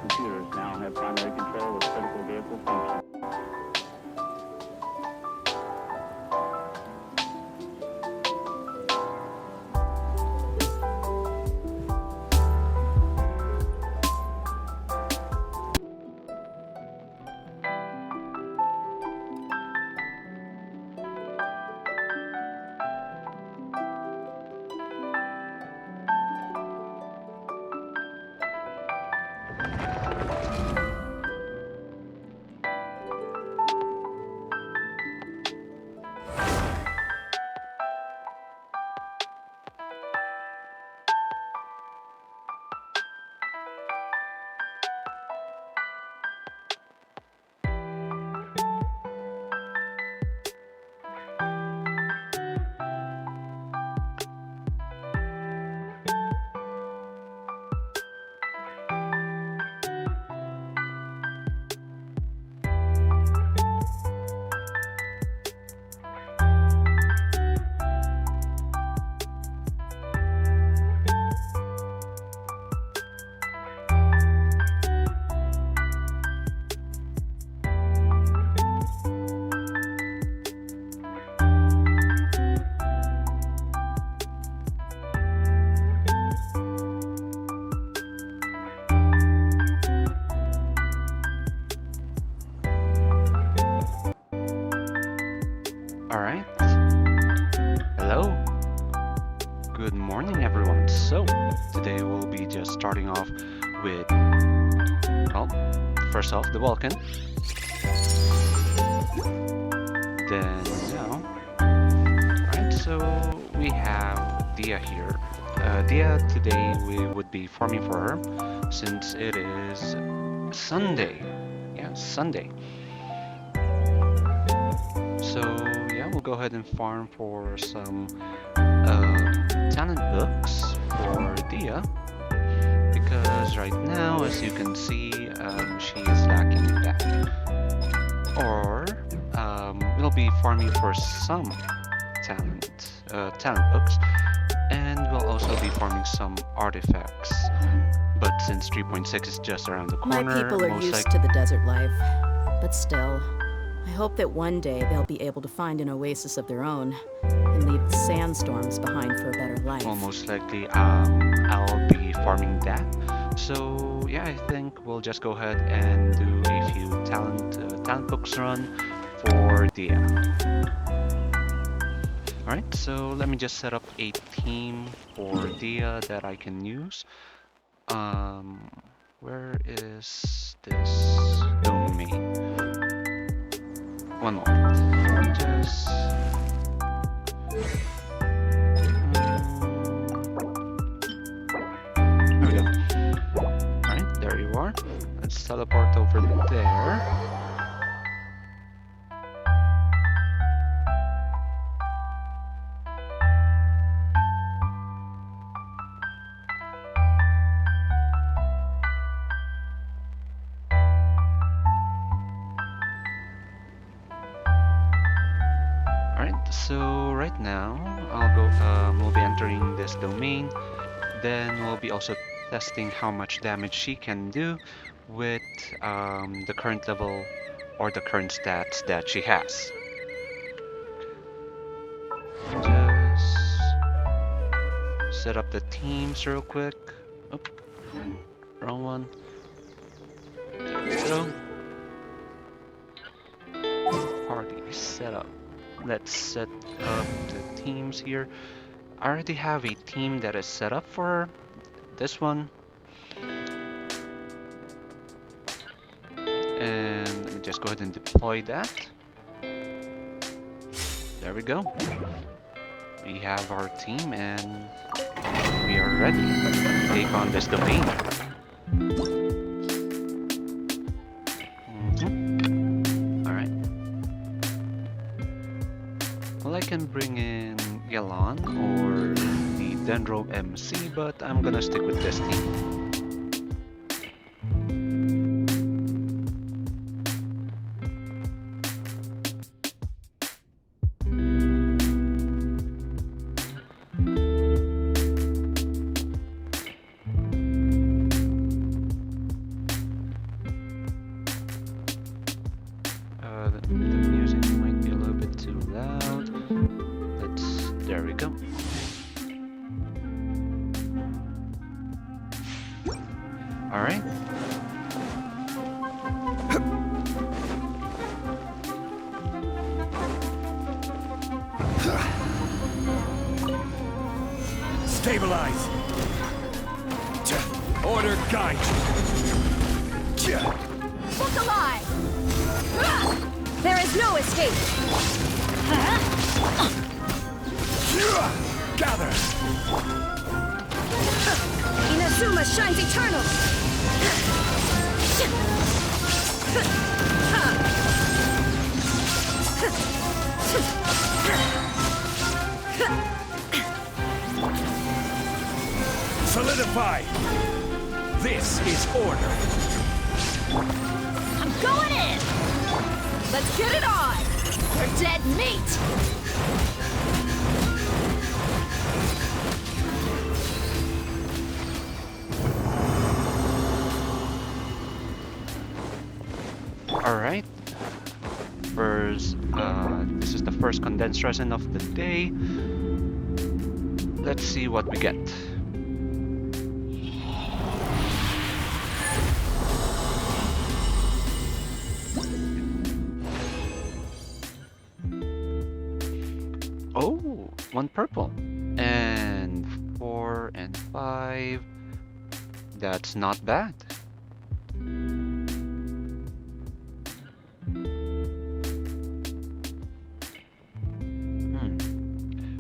computers now have primary control of critical vehicle functions. Alright, hello, good morning everyone. So, today we'll be just starting off with, well, first off, the Vulcan. Then, alright, so we have Dehya here. Dehya, today we would be farming for her, since it is Sunday. Yeah, Sunday. So yeah, we'll go ahead and farm for some talent books for Dehya, because right now, as you can see, she is lacking that. Or we'll be farming for some talent books, and we'll also be farming some artifacts. But since 3.6 is just around the corner, my people are used to the desert life, but still, I hope that one day they'll be able to find an oasis of their own and leave the sandstorms behind for a better life. Well, most likely, I'll be farming that. So yeah, I think we'll just go ahead and do a few talent books run for Dehya. All right, so let me just set up a team for Dehya that I can use. Where is this domain? One moment. Let me just. There we go. Alright, there you are. Let's teleport over there. So right now, we'll be entering this domain. Then we'll be also testing how much damage she can do with the current level or the current stats that she has. Just set up the teams real quick. Oh, wrong one. There we go. Party setup. Let's set up the teams here. I already have a team that is set up for this one. And let me just go ahead and deploy that. There we go. We have our team and we are ready to take on this domain. Well, I can bring in Yalan or the Dendrobe MC, but I'm gonna stick with this team. Alright. Stabilize! Order guide! Look alive! There is no escape! Gather! Inazuma shines eternal! Solidify! This is order! I'm going in! Let's get it on! We're dead meat! Alright. This is the first condensed resin of the day. Let's see what we get. Oh, one purple. And 4 and 5. That's not bad.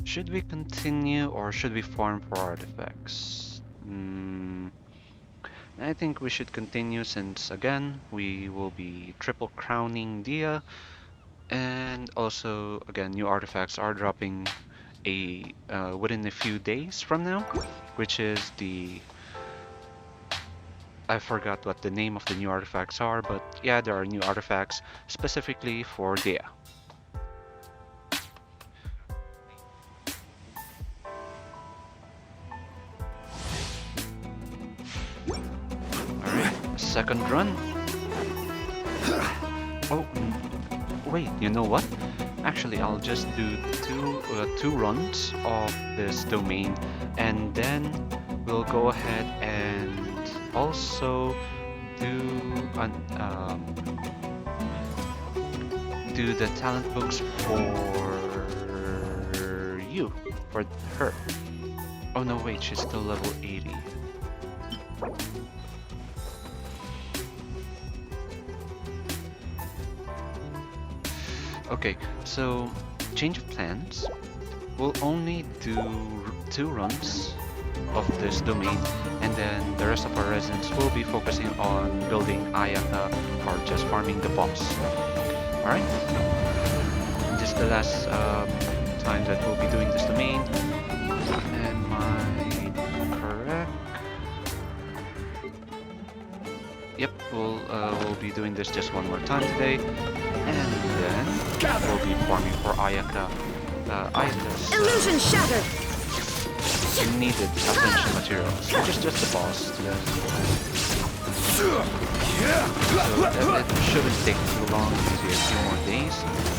Should we continue or should we farm for artifacts? I think we should continue since again we will be triple crowning Dehya, and also again new artifacts are dropping within a few days from now, which is I forgot what the name of the new artifacts are, but yeah, there are new artifacts specifically for Dehya. Second run. Oh, wait, you know what? Actually, I'll just do two runs of this domain, and then we'll go ahead and also do the talent books for her. Oh no, wait, she's still level 80. Okay, so change of plans. We'll only do 2 runs of this domain, and then the rest of our residents will be focusing on building Ayaka or just farming the boss. Alright? This is the last time that we'll be doing this domain. Am I correct? Yep, we'll be doing this just one more time today. And then we'll be farming for Ayaka. Ayaka's Illusion shattered! needed ascension materials, which is just the boss. So it shouldn't take too long, maybe a few more days,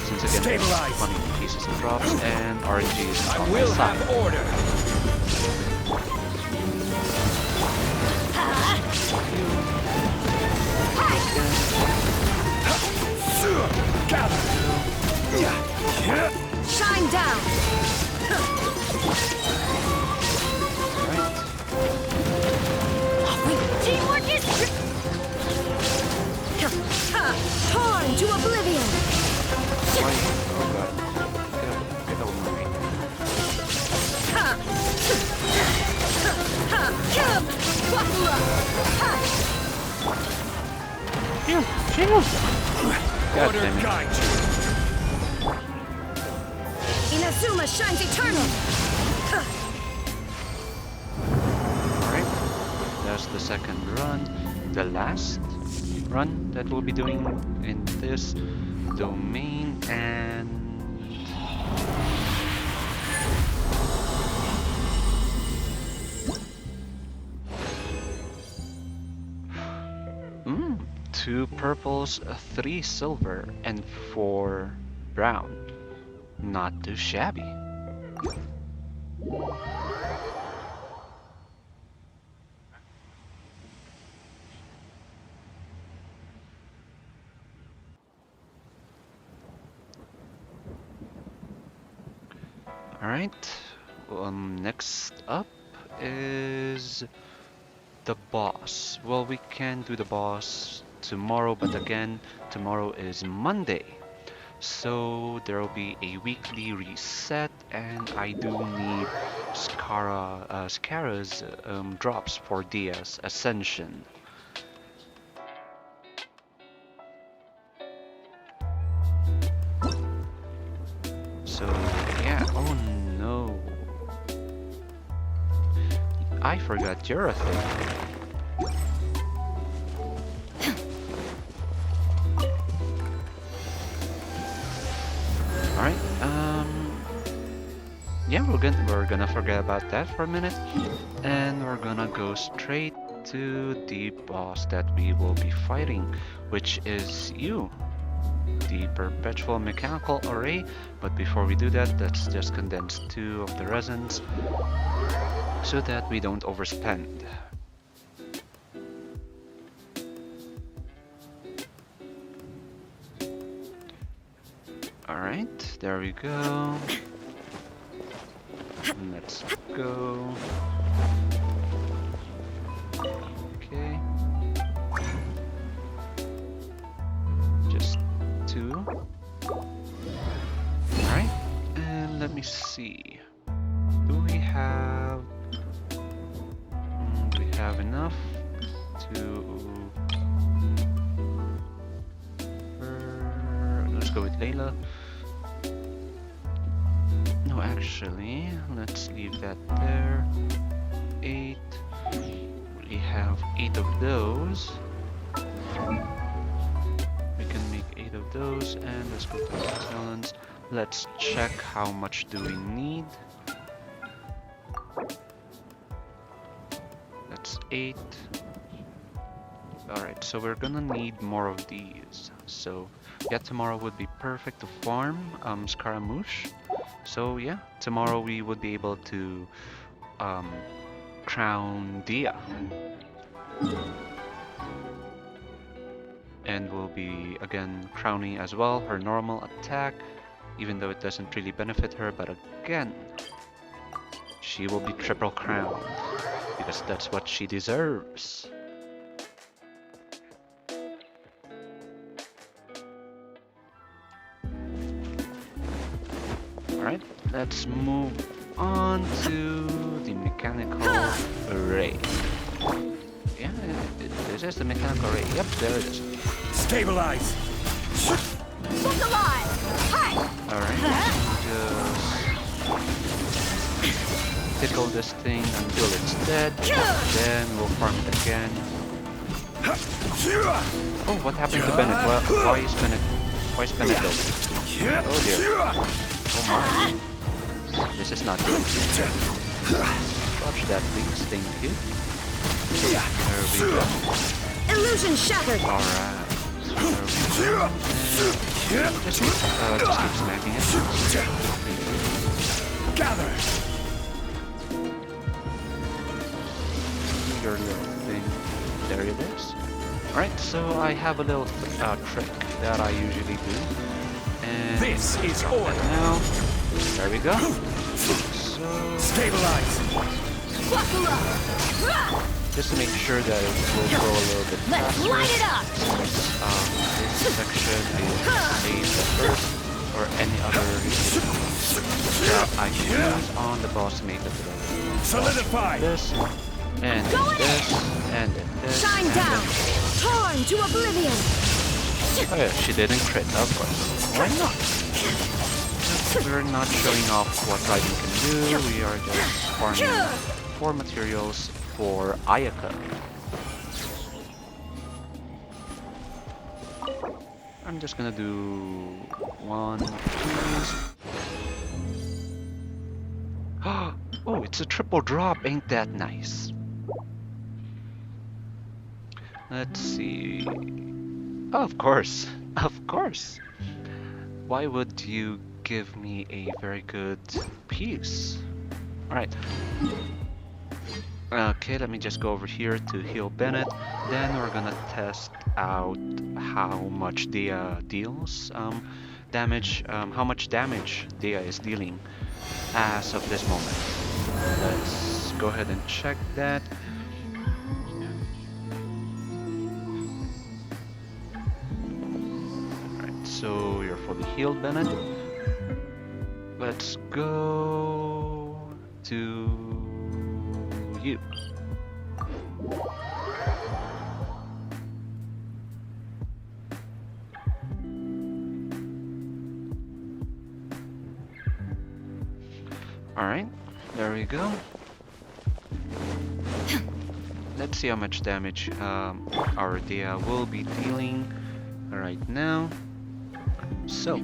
since again there's 20 pieces of drops and RNG is on my side. Order! Shine down! Teamwork is... Torn to oblivion! Oh god. Get over me. Kill him! Buffalo! God Order damn it. guide you! Inazuma shines eternal! Alright, that's the second run. The last run that we'll be doing in this domain, and two purples, 3 silver, and 4 brown. Not too shabby. Alright, next up is the boss. Well, we can do the boss tomorrow, but again, tomorrow is Monday. So there will be a weekly reset, and I do need Scarra's drops for Dia's Ascension. So yeah, oh no. I forgot you're a thing. Alright, yeah, we're gonna forget about that for a minute, and we're gonna go straight to the boss that we will be fighting, which is you, the perpetual mechanical array. But before we do that, let's just condense 2 of the resins so that we don't overspend. Alright, there we go. Let's go. Okay. Just 2. Alright, and let me see. Do we have... do we have enough to... let's go with Layla. No, actually, let's leave that there. 8. We have 8 of those. We can make 8 of those, and let's go to the talents. Let's check how much do we need. That's 8. Alright, so we're gonna need more of these. So yeah, tomorrow would be perfect to farm Scaramouche. So yeah, tomorrow we would be able to crown Dehya. And we'll be again crowning as well her normal attack, even though it doesn't really benefit her, but again, she will be triple crowned because that's what she deserves. Alright, let's move on to the mechanical array. Yeah, this is the mechanical array. Yep, there it is. Stabilize! Look alive! Hi! Alright, just tickle this thing until it's dead. Then we'll farm it again. Oh, what happened to Bennett? Why is Bennett dead? Oh dear. Oh my. This is not good. Watch that please, thank you. There we go. Illusion shattered! Alright. Just keep smacking it. Gather! Your little thing. There it is. Alright, so I have a little trick that I usually do. And This is order! now, there we go. So, Stabilize! Buckle up! just to make sure that it will go a little bit Let's faster. light it up! This section is saved first, or any other that I can use on the boss to make the Solidify! this, and then this, and then this, Shine and down! Torn to oblivion! then... Oh yeah, she didn't crit, of course. Why not? We're not showing off what Raiden can do, we are just farming for materials for Ayaka. I'm just gonna do 1, 2. Oh, it's a triple drop, ain't that nice? Let's see. Oh, of course, of course. Why would you give me a very good piece? Alright. Okay, let me just go over here to heal Bennett. Then we're gonna test out how much Dehya deals. damage, how much damage Dehya is dealing as of this moment. Let's go ahead and check that. Alright, so you're fully healed, Bennett. Let's go to you. Alright, there we go. Let's see how much damage our Dehya will be dealing right now. So,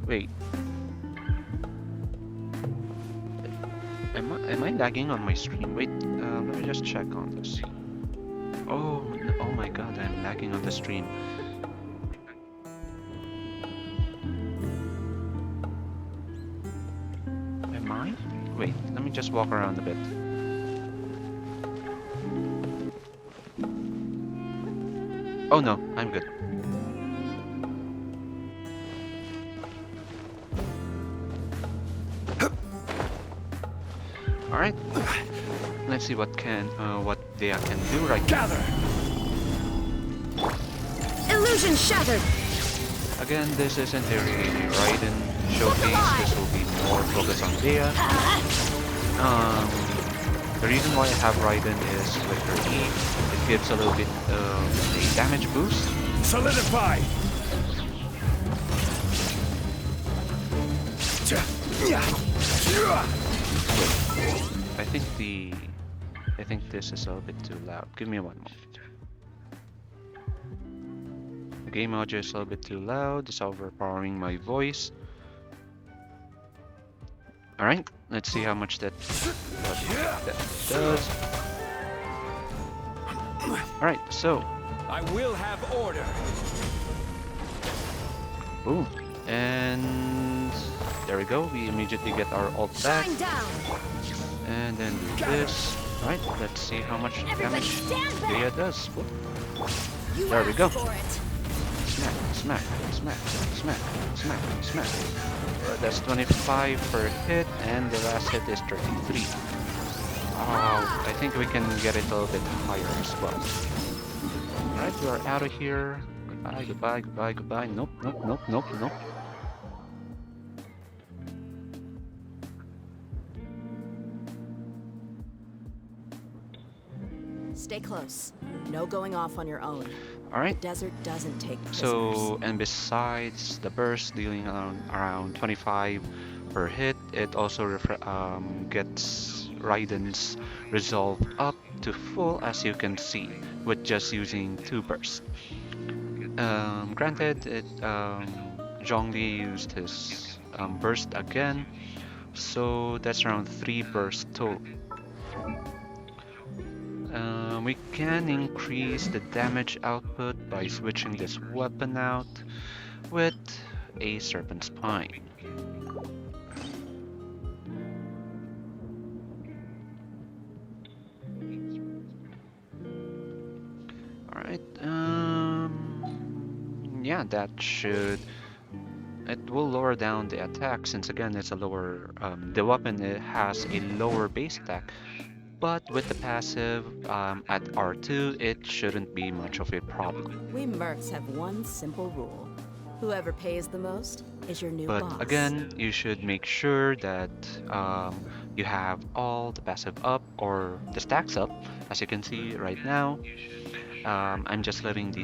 wait. Am I lagging on my stream? Wait, let me just check on this. Oh my god, I'm lagging on the stream. Am I? Wait, let me just walk around a bit. Oh no, I'm good. Alright. Let's see what Dehya can do right now. Gather! Illusion shattered. Again, this isn't a Raiden showcase. This will be more focused on Dehya. The reason why I have Raiden is with her E, it gives a little bit of a damage boost. Solidify! I think this is a little bit too loud. Give me one moment. The game audio is a little bit too loud. It's overpowering my voice. Alright, let's see how much that does. Alright, so. I will have order. Boom. And there we go. We immediately get our ult back. Shine down. And then do this. Alright, let's see how much damage Dehya does. Whoop. You There we go. asked for it. Smack, smack, smack, smack, smack, smack. That's 25 per hit, and the last hit is 33. I think we can get it a little bit higher as well. Alright, we are out of here. Goodbye, goodbye, goodbye, goodbye. Nope, nope, nope, nope, nope. Stay close. No going off on your own. Alright. The desert doesn't take prisoners. So, and besides the burst dealing around 25 per hit, it also gets Raiden's resolve up to full, as you can see, with just using 2 bursts. Granted, Zhongli used his burst again, so that's around 3 bursts total. We can increase the damage output by switching this weapon out with a Serpent Spine. Alright, yeah, that should... It will lower down the attack, since again it's a lower... the weapon, it has a lower base attack. But with the passive at R2, it shouldn't be much of a problem. We mercs have one simple rule. Whoever pays the most is your new boss. But again, you should make sure that you have all the passive up, or the stacks up. As you can see right now, I'm just letting the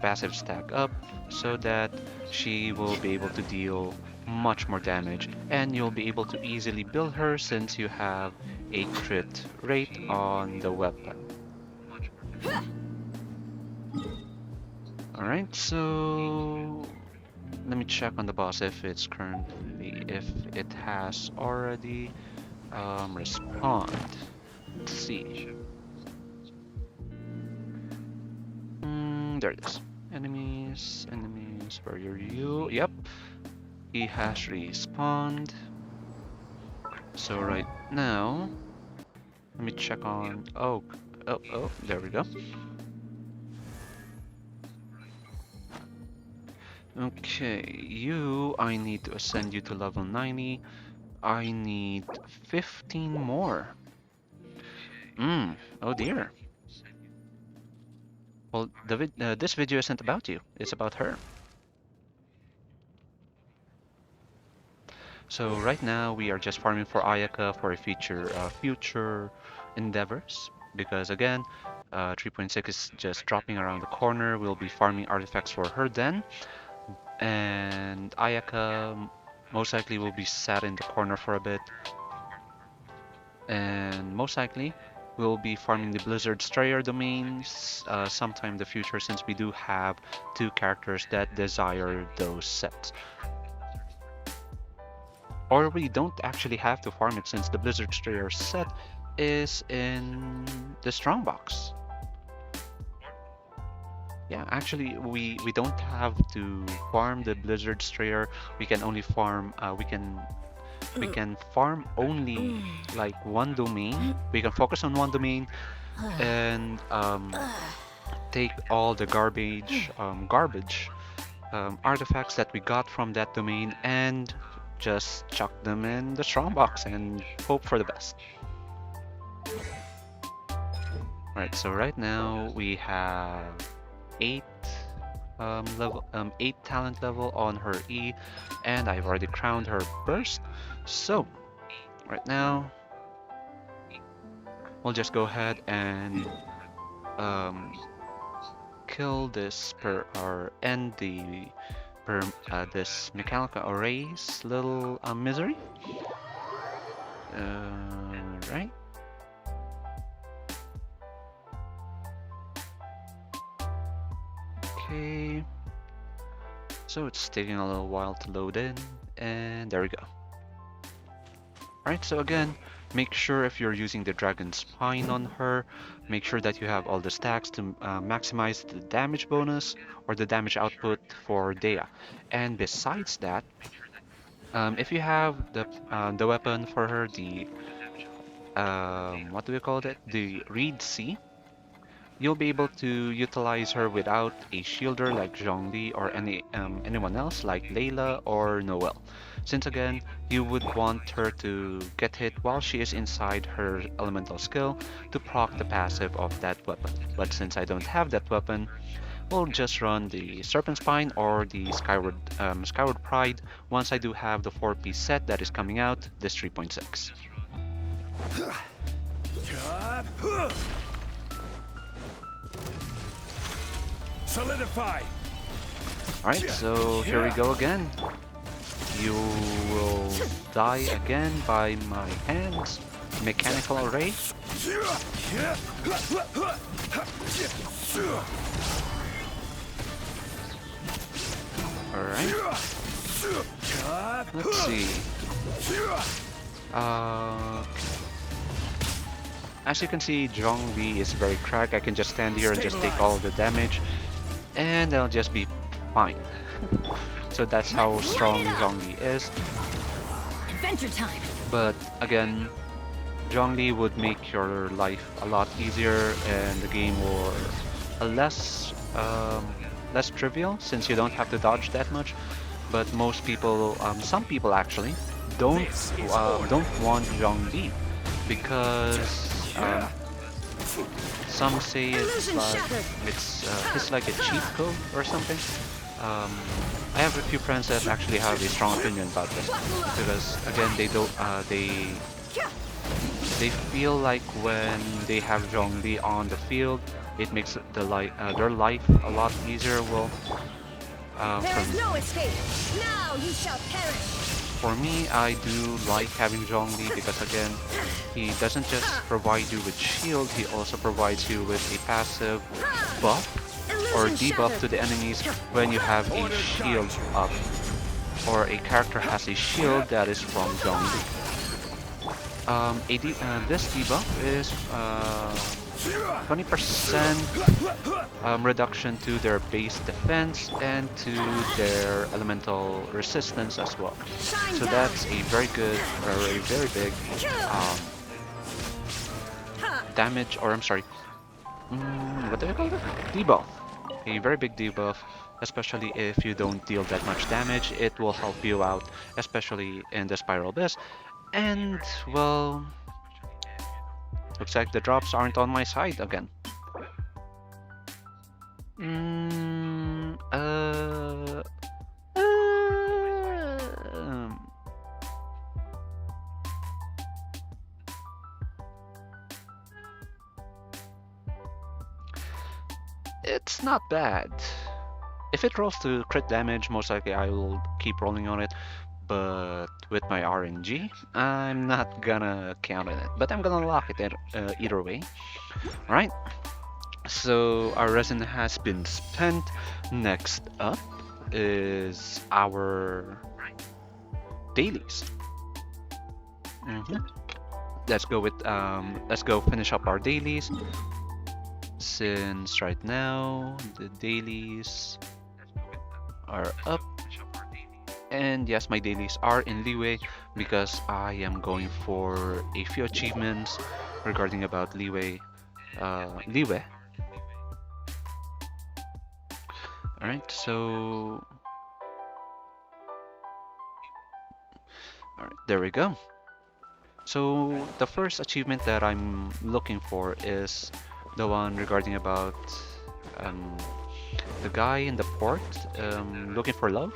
passive stack up so that she will be able to deal much more damage, and you'll be able to easily build her since you have a crit rate on the weapon. Alright, so let me check on the boss if it has already respawned. Let's see. There it is. Enemies, where are you? Yep. He has respawned. So right now, let me check on. Oh, there we go. Okay, I need to ascend you to level 90. I need 15 more. Oh dear. Well, this video isn't about you, it's about her. So right now we are just farming for Ayaka for a future endeavors. Because again, 3.6 is just dropping around the corner. We'll be farming artifacts for her then. And Ayaka most likely will be sat in the corner for a bit. And most likely we'll be farming the Blizzard Strayer domains sometime in the future, since we do have 2 characters that desire those sets. Or we don't actually have to farm it, since the Blizzard Strayer set is in the Strongbox. Yeah, actually we don't have to farm the Blizzard Strayer. We can only farm we can farm only like one domain. We can focus on one domain and take all the garbage artifacts that we got from that domain and just chuck them in the strongbox and hope for the best. Right, so right now we have 8 talent level on her E, and I've already crowned her burst. So right now we'll just go ahead and kill this end this mechanical array's little misery. Right. Okay. So it's taking a little while to load in, and there we go. Alright, so again, make sure if you're using the Dragon Spine on her, make sure that you have all the stacks to maximize the damage bonus or the damage output for Dehya. And besides that, if you have the weapon for her, the what do we call it? The Reed C, you'll be able to utilize her without a shielder like Zhongli or anyone else like Layla or Noel. Since again, you would want her to get hit while she is inside her elemental skill to proc the passive of that weapon. But since I don't have that weapon, we'll just run the Serpent Spine or the Skyward Pride once I do have the 4-piece set that is coming out this 3.6. Solidify. Alright, so here we go again. You will die again by my hands. Mechanical array. Alright. Let's see. As you can see, Zhongli is very cracked. I can just stand here and just take all of the damage, and I'll just be fine. So that's how strong Zhongli is. Adventure time. But again, Zhongli would make your life a lot easier, and the game will less trivial, since you don't have to dodge that much. But most people, some people actually, don't want Zhongli because some say it's like a cheat code or something. I have a few friends that actually have a strong opinion about this, because again they feel like when they have Zhongli on the field, it makes their life a lot easier. Well, There is no escape. Now you shall perish. for me, I do like having Zhongli because again, he doesn't just provide you with shield, he also provides you with a passive buff or debuff to the enemies when you have a shield up, or a character has a shield that is from Zhongli. This debuff is 20% reduction to their base defense and to their elemental resistance as well. So that's a very good, or a very big damage, or I'm sorry, what do I call it? Debuff. A very big debuff, especially if you don't deal that much damage. It will help you out, especially in the Spiral Abyss. And, well, looks like the drops aren't on my side again. Mm, uh, um, it's not bad. If it rolls to crit damage, most likely I will keep rolling on it. But with my RNG, I'm not gonna count on it. But I'm gonna lock it either way. Alright, so our resin has been spent. Next up is our dailies. Let's go finish up our dailies. Since right now the dailies are up. And yes, my dailies are in leeway because I am going for a few achievements regarding about leeway. Leeway. Alright, so... Alright, there we go. So the first achievement that I'm looking for is the one regarding about the guy in the port looking for love.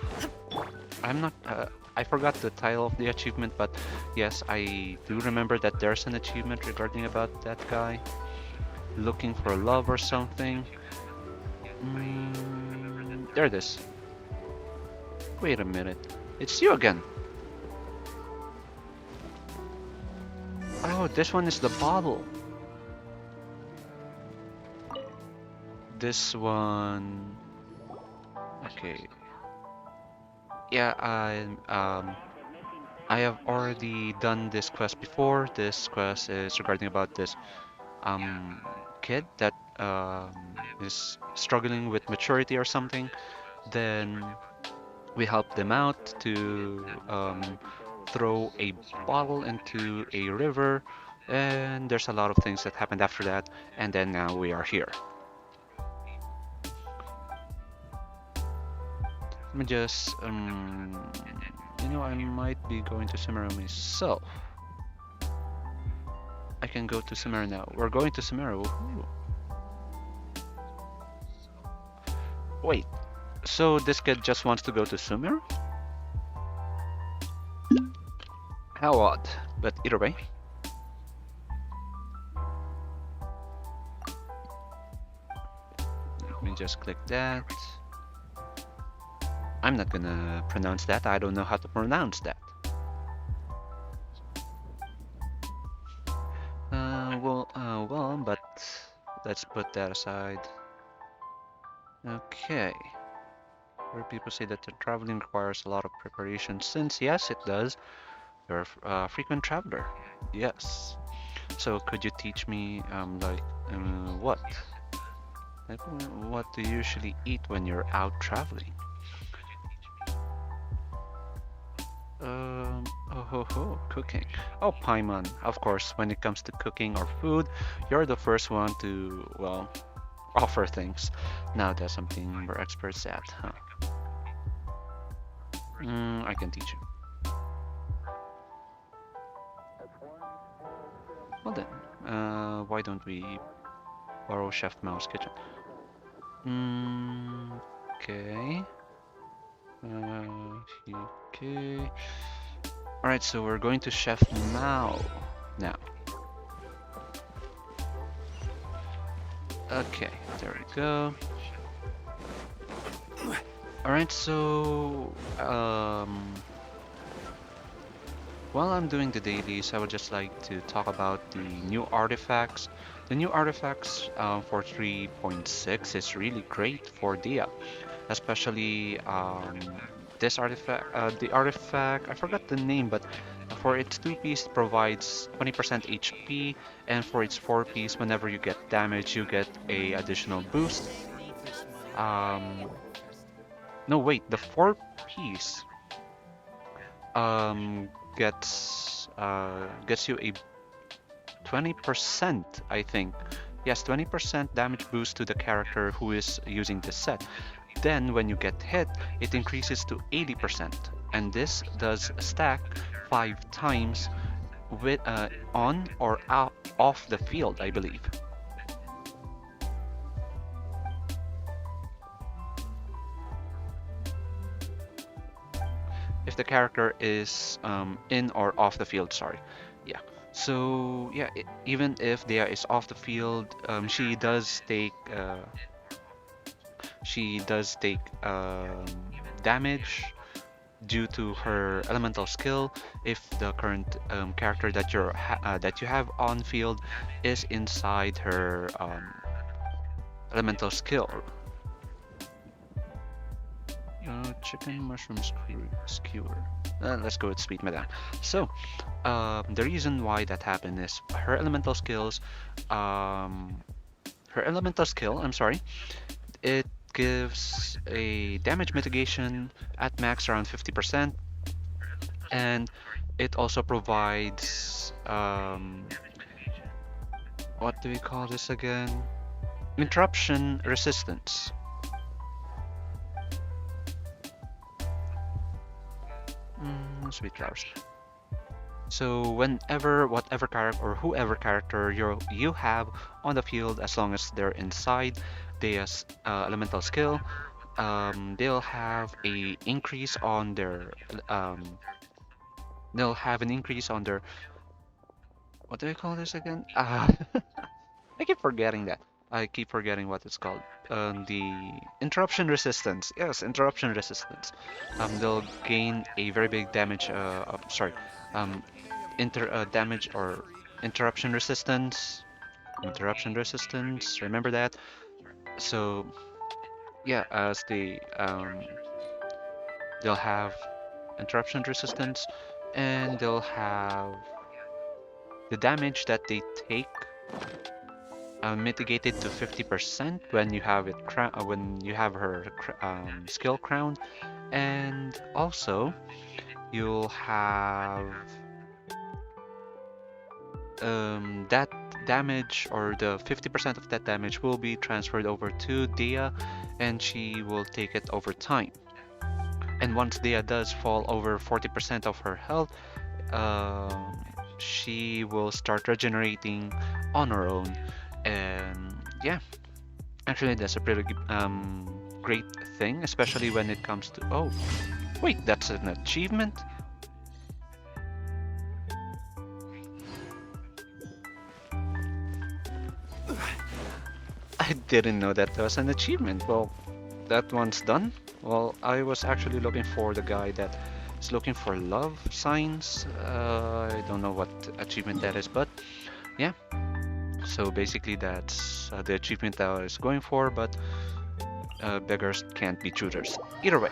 I'm not. I forgot the title of the achievement, but yes, I do remember that there's an achievement regarding about that guy looking for love or something. There it is. Wait a minute. It's you again. Oh, this one is the bottle. This one. Okay. Yeah, I have already done this quest before. This quest is regarding about this kid that is struggling with maturity or something. Then we help them out to throw a bottle into a river, and there's a lot of things that happened after that, and then now we are here. Let me just, you know, I might be going to Sumeru myself. I can go to Sumeru now. We're going to Sumeru. Ooh. Wait, so this kid just wants to go to Sumeru? How odd, but either way. Let me just click that. I'm not gonna pronounce that. I don't know how to pronounce that. Well, but let's put that aside. Okay. Where people say that the traveling requires a lot of preparation. Since yes, it does. You're a frequent traveler. Yes. So could you teach me, what? Like, what do you usually eat when you're out traveling? Cooking. Oh, Paimon, of course, when it comes to cooking or food, you're the first one to, well, offer things. Now that's something we're experts at, huh? I can teach you. Well then, why don't we borrow Chef Mao's kitchen? Okay. Okay. Alright, so we're going to Chef Mao now. Okay, there we go. Alright, so while I'm doing the dailies, I would just like to talk about the new artifacts. The new artifacts for 3.6 is really great for Dehya, especially this artifact, the artifact, I forgot the name, but For its 2-piece, it provides 20% HP, and for its 4-piece, whenever you get damage, you get a additional boost. Um, no, wait, the 4-piece um, gets you a 20%, I think. Yes, 20% damage boost to the character who is using this set. Then, when you get hit, it increases to 80%, and this does stack 5 times with on or out off the field, I believe. If the character is in or off the field, sorry. Yeah. So yeah, even if Dehya is off the field, she does take damage due to her elemental skill if the current character that that you have on field is inside her elemental skill. Chicken mushroom skewer. Let's go with sweet madam. So the reason why that happened is her elemental skill, I'm sorry, it gives a damage mitigation at max around 50%, and it also provides what do we call this again? Interruption resistance. Sweet flowers. So whenever, whatever character or whoever character you have on the field, as long as they're inside Dehya's elemental skill, they'll have a increase on their they'll have an increase on their, what do we call this again? I keep forgetting that. I keep forgetting what it's called. The interruption resistance. Yes, interruption resistance. They'll gain a very big damage. Sorry, damage or interruption resistance. Interruption resistance. Remember that. So yeah, as they'll have interruption resistance, and they'll have the damage that they take mitigated to 50% when you have when you have her skill crowned, and also you'll have that damage, or the 50% of that damage will be transferred over to Dehya, and she will take it over time. And once Dehya does fall over 40% of her health, she will start regenerating on her own. And yeah, actually that's a pretty great thing, especially when it comes to, oh wait, that's an achievement. I didn't know that was an achievement. Well, that one's done. Well, I was actually looking for the guy that is looking for love signs. I don't know what achievement that is, but yeah. So basically that's the achievement that I was going for, but beggars can't be choosers. Either way,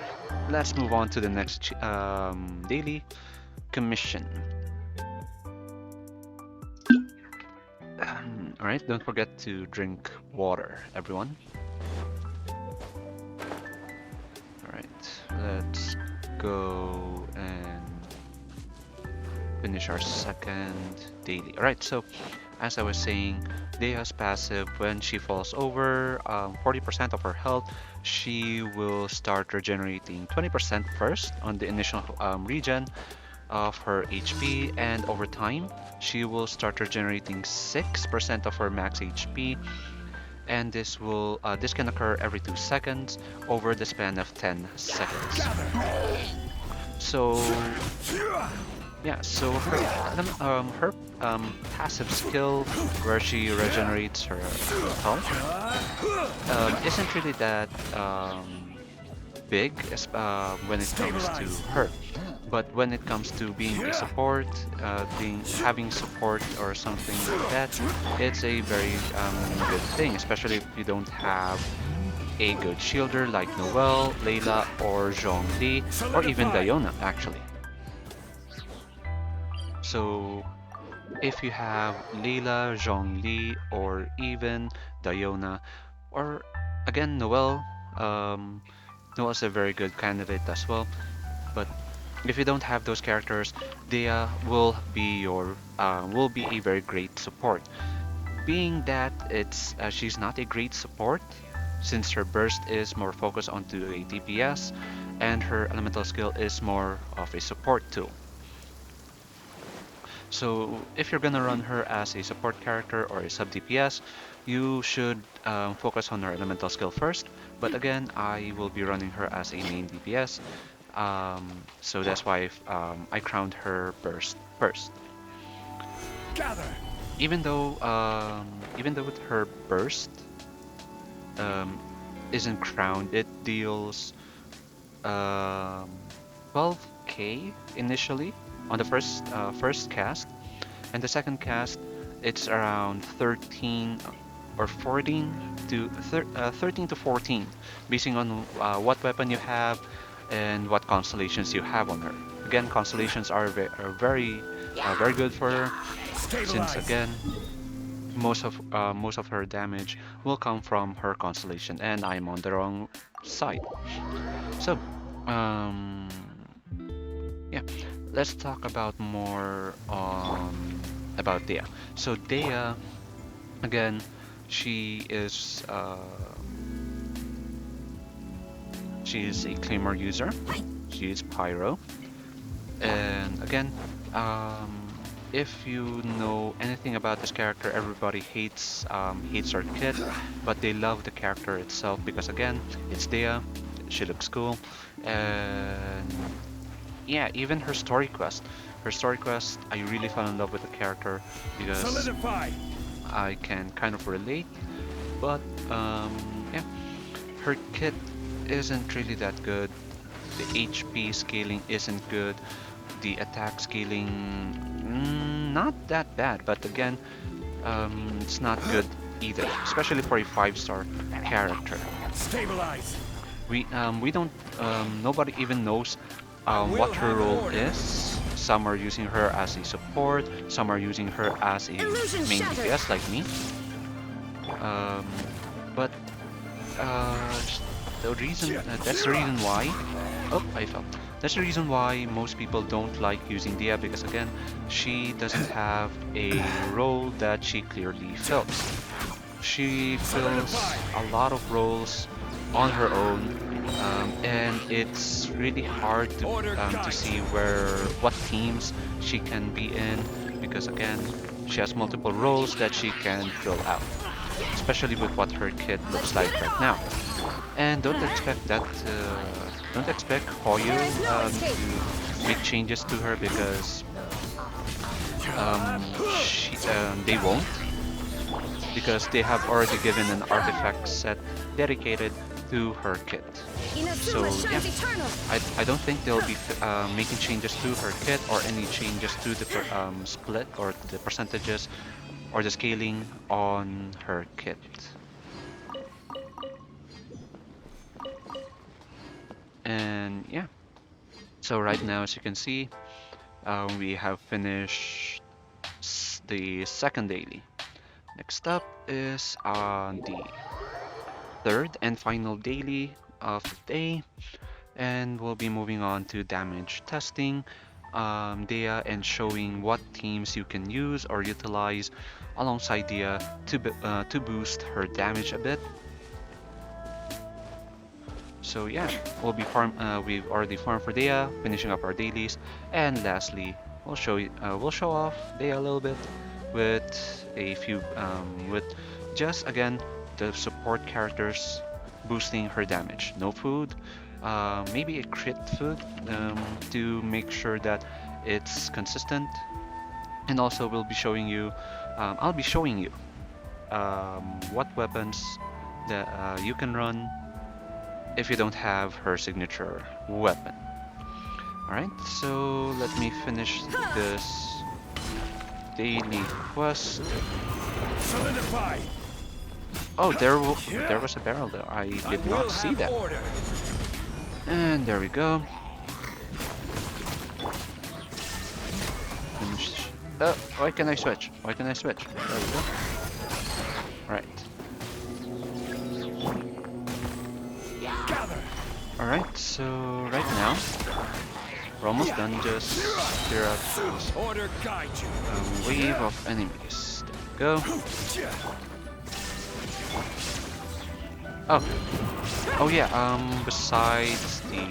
let's move on to the next daily commission. Alright, don't forget to drink water, everyone. Alright, let's go and finish our second daily. Alright, so as I was saying, Dehya's passive, when she falls over 40% of her health, she will start regenerating 20% first on the initial regen of her HP, and over time she will start regenerating 6% of her max HP, and this can occur every 2 seconds over the span of 10 seconds. So yeah, so her passive skill, where she regenerates her health, isn't really that big when it comes to her. But when it comes to being a support, having support or something like that, it's a very good thing, especially if you don't have a good shielder like Noelle, Layla, or Zhongli, or even Diona, actually. So if you have Leila, Zhongli, or even Diona, or again Noelle, um, Noelle's a very good candidate as well. But if you don't have those characters, Dehya will be a very great support. Being that she's not a great support, since her burst is more focused onto a DPS, and her elemental skill is more of a support tool. So if you're gonna run her as a support character or a sub DPS, you should focus on her elemental skill first. But again, I will be running her as a main DPS, so that's why I crowned her burst first. Gather. Even though with her burst um, isn't crowned, it deals um, 12k initially on the first cast, and the second cast it's around 13 or 14 to 13 to 14, basing on what weapon you have and what constellations you have on her. Again, constellations are very good for her, since Stabilize. again most of her damage will come from her constellation, and I'm on the wrong side. So, um, yeah, let's talk about more about Dehya. So Dehya, again, she is a Claymore user. She is Pyro, and again, if you know anything about this character, everybody hates her kit, but they love the character itself because again, it's Dehya. She looks cool, and yeah, even her story quest. Her story quest, I really fell in love with the character because Solidify. I can kind of relate, but yeah, her kit isn't really that good. The HP scaling isn't good. The attack scaling, not that bad, but again, it's not good either, especially for a 5-star character. Stabilize. We don't, nobody even knows what her role is. Some are using her as a support, some are using her as a Illusion main shattered. DPS like me. But that's the reason why. Oh, I fell. That's the reason why most people don't like using Dehya because again, she doesn't have a role that she clearly fills. She fills a lot of roles on her own, and it's really hard to see what teams she can be in because again, she has multiple roles that she can fill out, especially with what her kit looks like right now. And don't expect Hoyo to make changes to her because they won't, because they have already given an artifact set dedicated to her kit. So yeah, I don't think they'll be making changes to her kit or any changes to the split or the percentages or the scaling on her kit. And yeah, so right now, as you can see, we have finished the second daily. Next up is the third and final daily of the day, and we'll be moving on to damage testing, Dehya, and showing what teams you can use or utilize alongside Dehya to boost her damage a bit. So yeah, we've already farmed for Dehya, finishing up our dailies, and lastly, we'll show off Dehya a little bit with a few with just again the support characters boosting her damage. No food, maybe a crit food to make sure that it's consistent, and also we'll be showing you, I'll be showing you what weapons that you can run if you don't have her signature weapon. Alright, so let me finish this daily quest. Solidify. Oh, there was a barrel there. I did not see that. Order. And there we go. Finish Why can I switch? Why can I switch? There we go. Right. Gather. Alright, so right now, we're almost done. Just clear out this Order guide you. wave of enemies. There we go. Oh. Oh yeah, besides the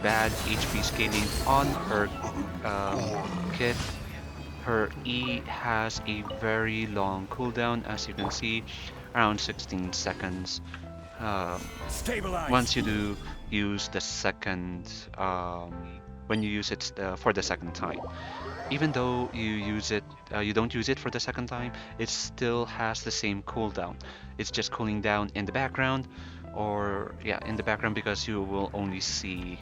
bad HP scaling on her kit, her E has a very long cooldown, as you can see, around 16 seconds. Stabilize. Once you do use the second, when you use it for the second time. Even though you don't use it for the second time, it still has the same cooldown. It's just cooling down in the background, or yeah, in the background, because you will only see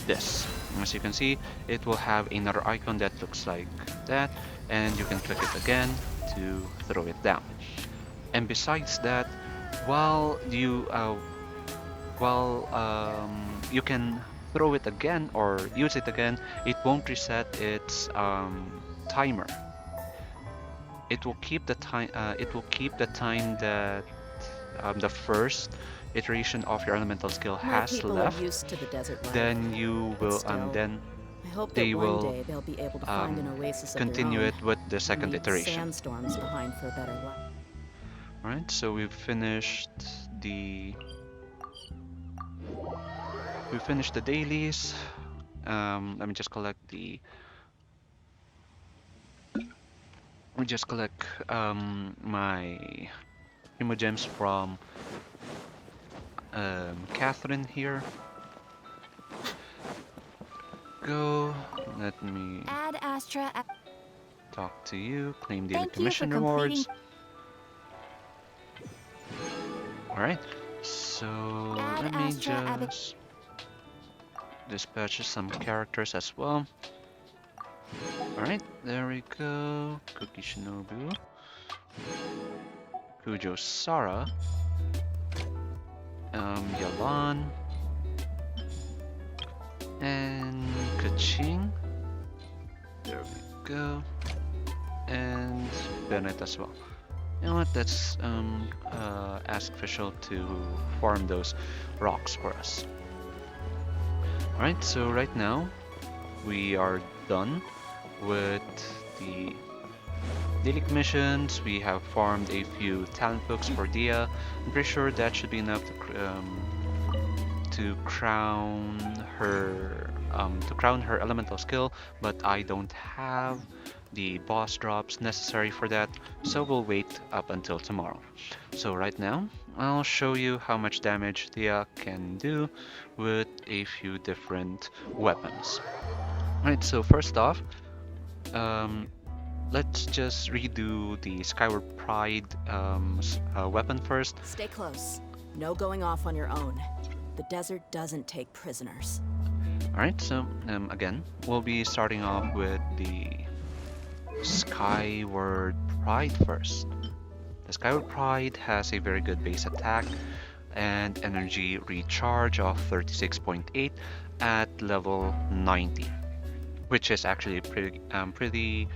this. As you can see, it will have another icon that looks like that, and you can click it again to throw it down. And besides that, while you can throw it again or use it again, it won't reset its timer. It will keep the time. It will keep the time that the first iteration of your elemental skill My has people left. are used to the desert life. Then you but will still, then I hope they that one will day they'll be able to find an oasis of continue their it own with the and second leave iteration. sandstorms behind for a better life. Alright, so we finished the dailies. Let me just collect my gems from Catherine here. Go. Let me Add Astra. talk to you. Claim daily Thank you for commission completing. rewards. Alright, so Add let me Astra Abbot. just dispatch some characters as well. Alright, there we go. Cookie Shinobu. Kujo Sara. Yalan. And Kaching. There we go. And Bennett as well. You know what, let's ask Fischl to farm those rocks for us. Alright, so right now we are done with the daily commissions. We have farmed a few talent books for Dehya. I'm pretty sure that should be enough to crown her elemental skill, but I don't have the boss drops necessary for that, so we'll wait up until tomorrow. So right now, I'll show you how much damage Dehya can do with a few different weapons. Alright, so first off, let's just redo the Skyward Pride weapon first. Stay close. No going off on your own. The desert doesn't take prisoners. Alright, so again, we'll be starting off with the Skyward Pride first. The Skyward Pride has a very good base attack and energy recharge of 36.8 at level 90, which is actually a pretty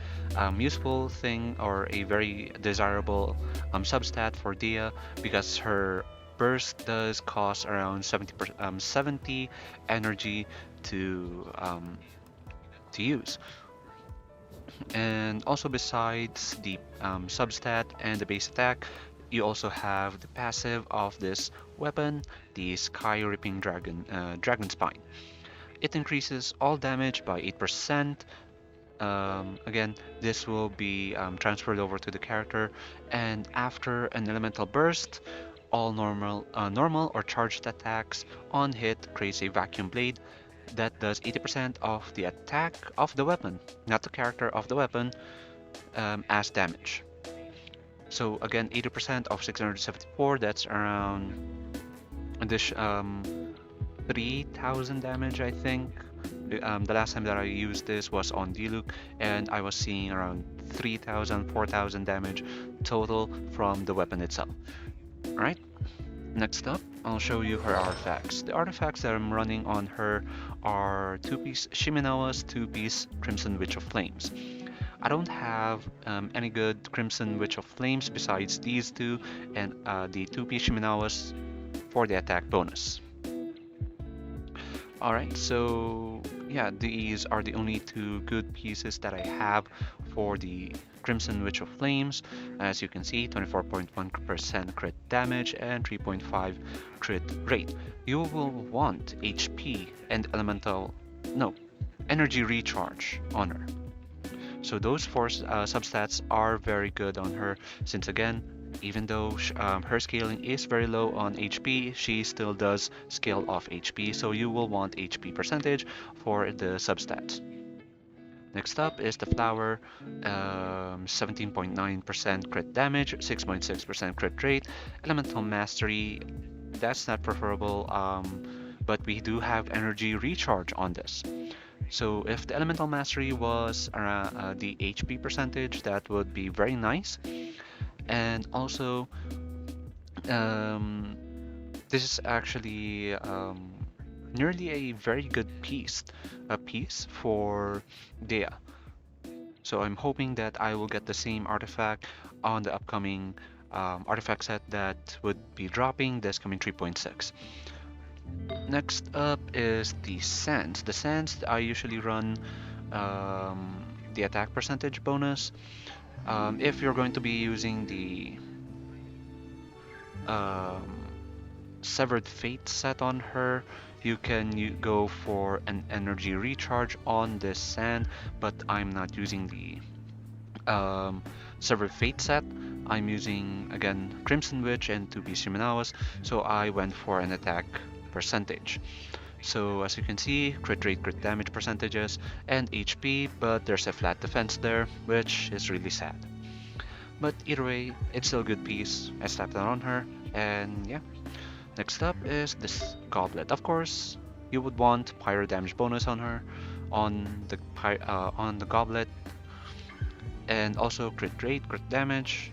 useful thing, or a very desirable substat for Dehya, because her burst does cost around 70 energy to use. And also, besides the substat and the base attack, you also have the passive of this weapon, the Sky Ripping Dragon Spine. It increases all damage by 8%. Again, this will be transferred over to the character, and after an elemental burst, all normal or charged attacks on hit creates a vacuum blade that does 80% of the attack of the weapon, not the character, of the weapon, as damage. So again, 80% of 674, that's around this 3,000 damage, I think. The last time that I used this was on Diluc, and I was seeing around 3,000, 4,000 damage total from the weapon itself. Alright, next up, I'll show you her artifacts. The artifacts that I'm running on her are 2-piece Shiminawa's 2-piece Crimson Witch of Flames. I don't have any good Crimson Witch of Flames besides these two and the 2-piece Shiminawas for the attack bonus. Alright, so yeah, these are the only two good pieces that I have for the Crimson Witch of Flames. As you can see, 24.1% crit damage and 3.5 crit rate. You will want HP and elemental, no, energy recharge on her. So those four substats are very good on her, since again, even though her scaling is very low on HP, she still does scale off HP, so you will want HP percentage for the substats. Next up is the flower, 17.9% crit damage, 6.6% crit rate, elemental mastery, that's not preferable, but we do have energy recharge on this. So if the elemental mastery was the HP percentage, that would be very nice. And also, um, this is actually nearly a very good piece for Dehya. So I'm hoping that I will get the same artifact on the upcoming artifact set that would be dropping this coming 3.6. Next up is the sands. The sands I usually run the attack percentage bonus. If you're going to be using the um, Severed Fate set on her, you can go for an energy recharge on this sand, but I'm not using the Severed Fate set. I'm using again Crimson Witch and 2-piece Shiminawas, so I went for an attack percentage. So as you can see, crit rate, crit damage percentages, and HP, but there's a flat defense there, which is really sad. But either way, it's still a good piece. I slapped that on her, and yeah. Next up is this goblet. Of course, you would want pyro damage bonus on her, on the goblet, and also crit rate, crit damage.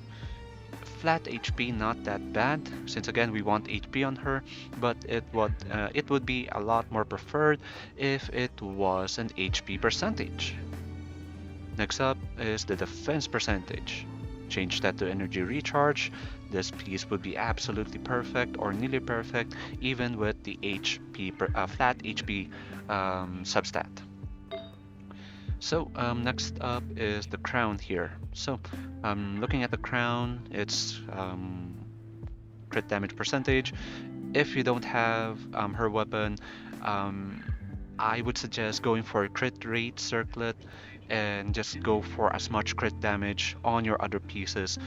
Flat HP not that bad, since again we want HP on her, but it would be a lot more preferred if it was an HP percentage. Next up is the defense percentage. Change that to energy recharge. This piece would be absolutely perfect or nearly perfect, even with the flat HP substat. So next up is the crown here. So looking at the crown, it's crit damage percentage. If you don't have her weapon, I would suggest going for a crit rate circlet and just go for as much crit damage on your other pieces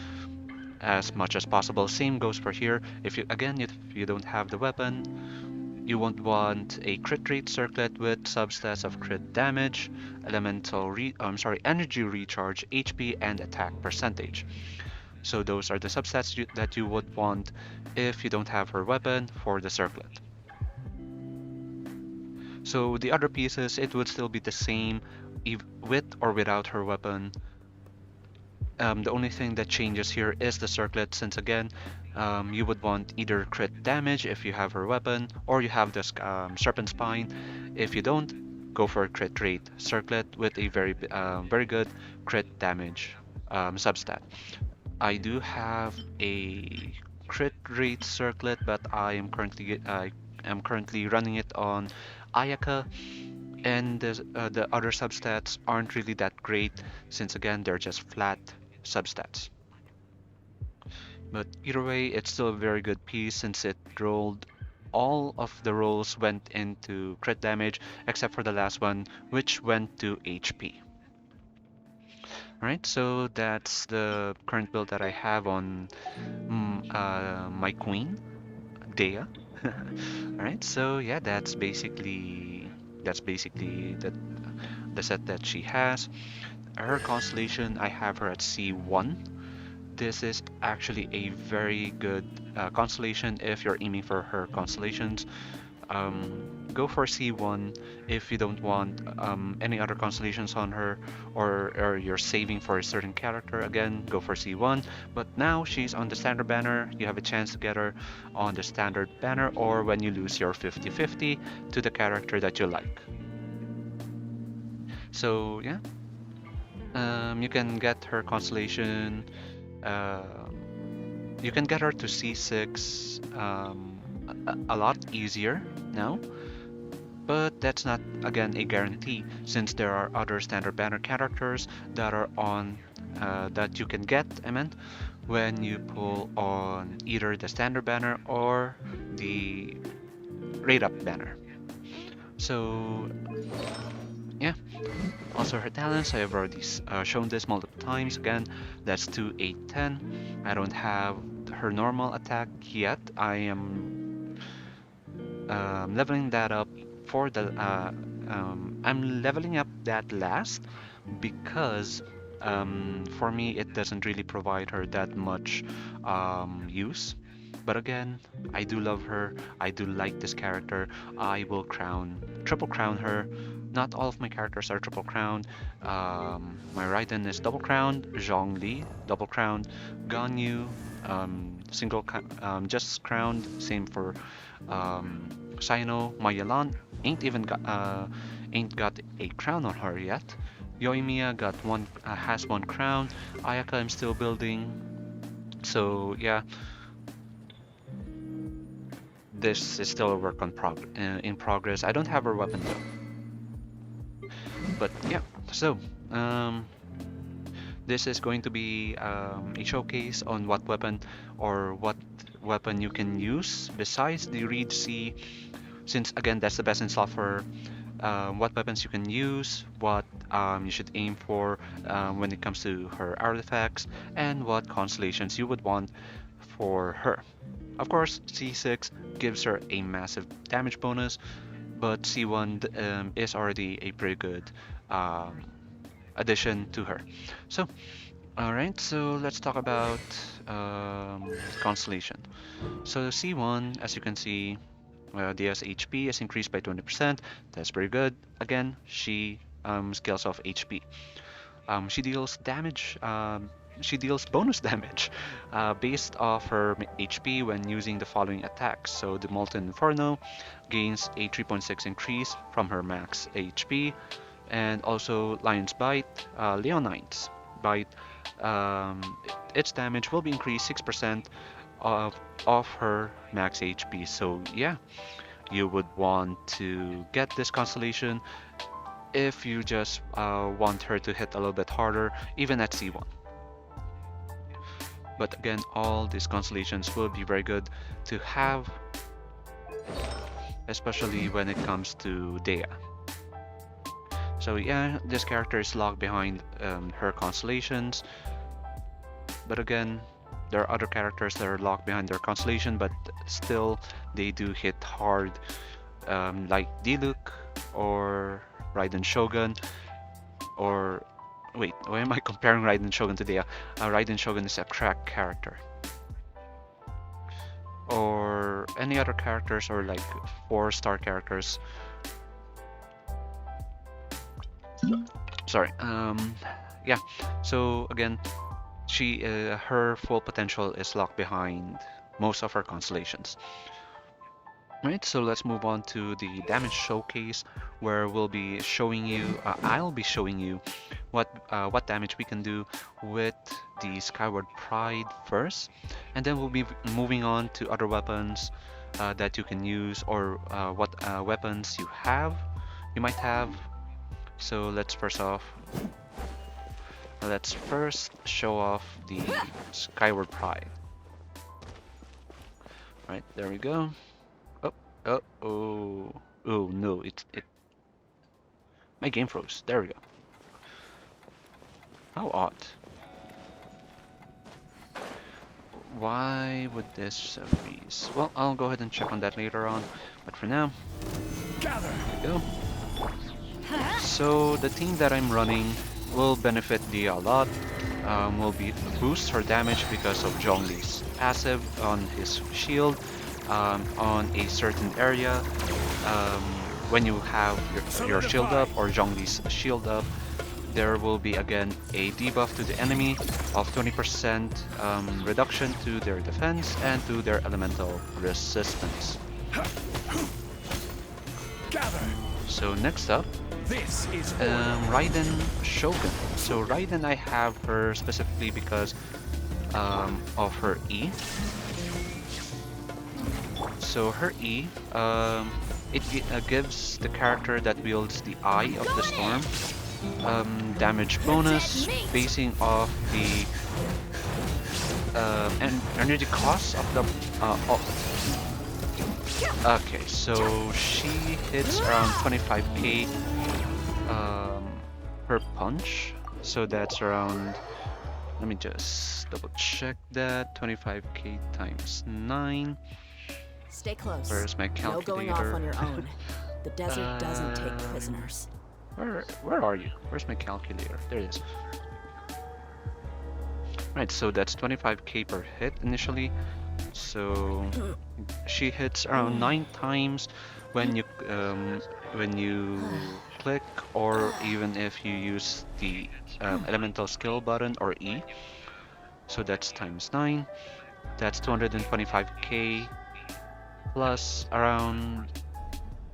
as much as possible. Same goes for here. If you don't have the weapon, you won't want a crit rate circlet with substats of crit damage, energy recharge, HP, and attack percentage. So those are the substats that you would want if you don't have her weapon for the circlet. So the other pieces, it would still be the same with or without her weapon. The only thing that changes here is the circlet, since again, you would want either crit damage if you have her weapon, or you have this serpent spine. If you don't, go for a crit rate circlet with a very good crit damage substat. I do have a crit rate circlet, but I am currently running it on Ayaka, and the other substats aren't really that great, since again they're just flat substats. But either way, it's still a very good piece, since it rolled all of the rolls went into crit damage except for the last one, which went to HP. Alright, so that's the current build that I have on my queen, Dehya. Alright, so yeah, that's basically the set that she has. Her constellation, I have her at C1. This is actually a very good constellation if you're aiming for her constellations. Go for C1 if you don't want any other constellations on her, or you're saving for a certain character. Again, go for C1. But now she's on the standard banner. You have a chance to get her on the standard banner, or when you lose your 50-50 to the character that you like. So yeah, You can get her constellation. Um, you can get her to C6 a lot easier now, but that's not again a guarantee since there are other standard banner characters that are on that you can get. I meant when you pull on either the standard banner or the rate up banner. So yeah, also her talents, I have already shown this multiple times. Again, that's 2, 8, 10. I don't have her normal attack yet. I am leveling that up for the I'm leveling up that last because for me it doesn't really provide her that much use. But again, I do love her. I do like this character. I will triple crown her. Not all of my characters are triple crowned. My Raiden is double crowned. Zhongli double crowned. Ganyu just crowned. Same for Sino. Mayalan ain't got a crown on her yet. Yoimiya has one crown. Ayaka I'm still building. So yeah, this is still a work in progress. I don't have her weapon though. But yeah, so this is going to be a showcase on what weapon you can use besides the Reed C, since again that's the best in slot for what weapons you can use, what you should aim for when it comes to her artifacts, and what constellations you would want for her. Of course, C6 gives her a massive damage bonus, but C1 is already a pretty good um, addition to her. So, alright, so let's talk about constellation. So C1, as you can see, Dehya's HP is increased by 20%. That's pretty good. Again, she scales off HP. She deals damage. She deals bonus damage based off her HP when using the following attacks. So the Molten Inferno gains a 3.6 increase from her max HP, and also Lion's Bite, Leonine's Bite. Its damage will be increased 6% of her max HP. So yeah, you would want to get this constellation if you just want her to hit a little bit harder, even at C1. But again, all these constellations will be very good to have, especially when it comes to Dehya. So yeah, this character is locked behind her constellations, but again, there are other characters that are locked behind their constellation, but still they do hit hard, like Diluc or Raiden Shogun, or wait, why am I comparing Raiden Shogun to Dehya? Raiden Shogun is a crack character. Or any other characters, or like 4-star characters. Sorry. Yeah. So again, her full potential is locked behind most of her constellations. Right, so let's move on to the damage showcase, where I'll be showing you what damage we can do with the Skyward Pride first, and then we'll be moving on to other weapons that you can use, or what weapons you might have. So let's first show off the Skyward Pride. Right, there we go. Oh no, my game froze. There we go. How odd. Why would this freeze? Well, I'll go ahead and check on that later on, but for now, Gather. there we go. So the team that I'm running will benefit Dehya a lot. Will boost her damage because of Zhongli's passive on his shield. On a certain area, when you have your shield up or Zhongli's shield up, there will be again a debuff to the enemy of 20% reduction to their defense and to their elemental resistance. Gather. So next up, This is order. Raiden Shogun. So Raiden, I have her specifically because of her E. So her E, it gives the character that wields the Eye of the Storm damage bonus basing off the energy cost of the okay, so she hits around 25k per punch. So that's around, let me just double check that, 25k times 9. Stay close. Where's my No going off calculator? on your own. The desert doesn't take prisoners. Where are you? Where's my calculator? There it is. Right, so that's 25k per hit initially. So she hits around 9 times when you click, or even if you use the elemental skill button or E. So that's times 9. That's 225k plus around.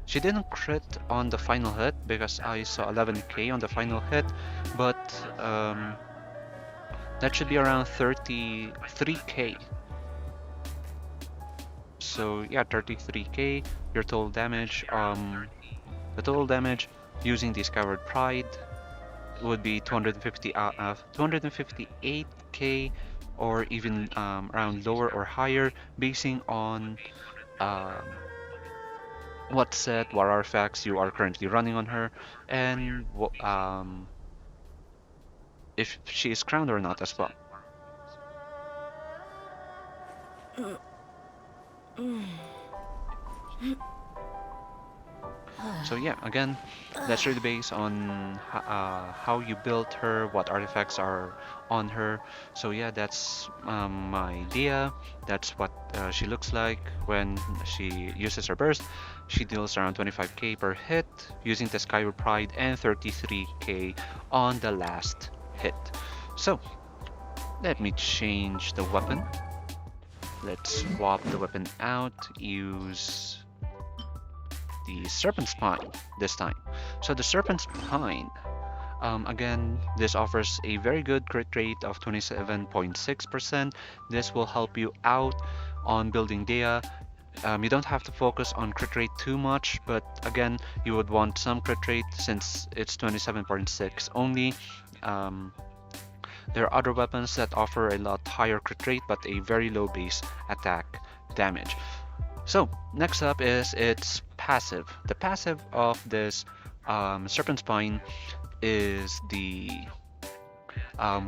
She didn't crit on the final hit because I saw 11k on the final hit, but that should be around 33k. So yeah, 33k. Your total damage, the total damage using the Skyward Pride would be 258k, or even around lower or higher, basing on what set, what artifacts you are currently running on her, and if she is crowned or not as well. So yeah, again, that's really based on how you built her, what artifacts are on her. So yeah, that's my idea. That's what she looks like when she uses her burst. She deals around 25k per hit using the Skyward Pride, and 33k on the last hit. So let me change the weapon. Let's swap the weapon out, use the Serpent Spine this time. So the Serpent Spine, again, this offers a very good crit rate of 27.6%. This will help you out on building Dehya. You don't have to focus on crit rate too much, but again, you would want some crit rate since it's 27.6 only. There are other weapons that offer a lot higher crit rate but a very low base attack damage. So next up is its passive. The passive of this Serpent Spine is the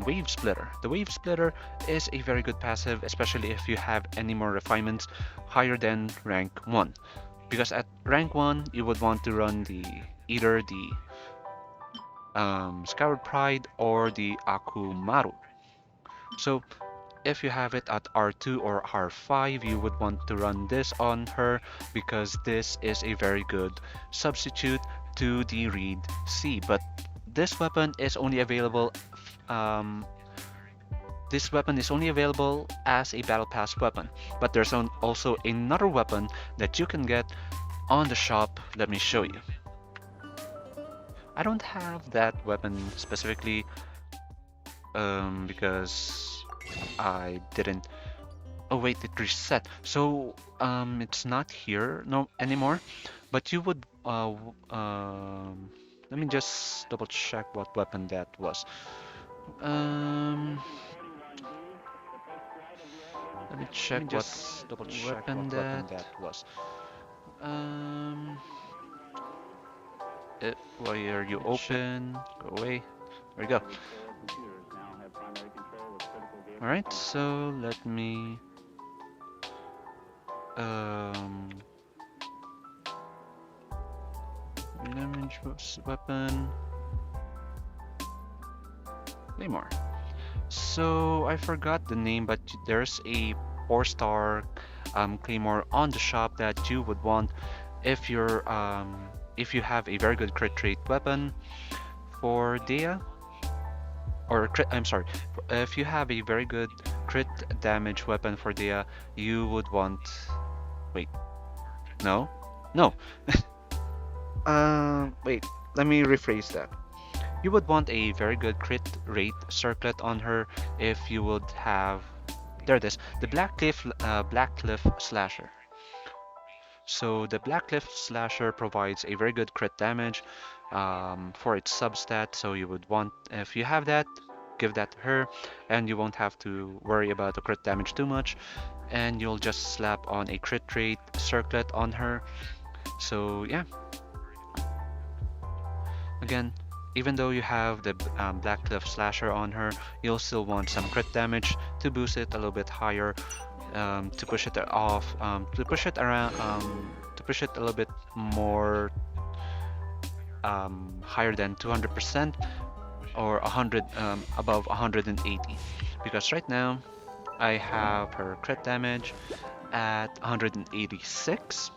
Wave Splitter. The Wave Splitter is a very good passive, especially if you have any more refinements higher than rank 1. Because at rank 1, you would want to run either the Skyward Pride or the Akumaru. So if you have it at R2 or R5, you would want to run this on her because this is a very good substitute to the Reed C. But this weapon is only available as a Battle Pass weapon. But there's also another weapon that you can get on the shop. Let me show you. I don't have that weapon specifically because I didn't. Oh wait, it reset. So it's not here no anymore. But you would let me just double check what weapon that was. Let me check what weapon that was. Where you open, go away. There we go. Alright, so let me damage weapon Claymore. So I forgot the name, but there's a 4-star Claymore on the shop that you would want if you have a very good crit rate weapon for Dehya, or if you have a very good crit damage weapon for Dehya, you would want. Wait, no. Wait. let me rephrase that. You would want a very good crit rate circlet on her if you would have, there it is, the Black Cliff Slasher. So the Black Cliff Slasher provides a very good crit damage for its substat. So you would want, if you have that, give that to her, and you won't have to worry about the crit damage too much. And you'll just slap on a crit rate circlet on her. So yeah, again, even though you have the Black Cliff Slasher on her, you'll still want some crit damage to boost it a little bit higher, to push it off, to push it around, to push it a little bit more higher than 200% or 100, above 180. Because right now I have her crit damage at 186.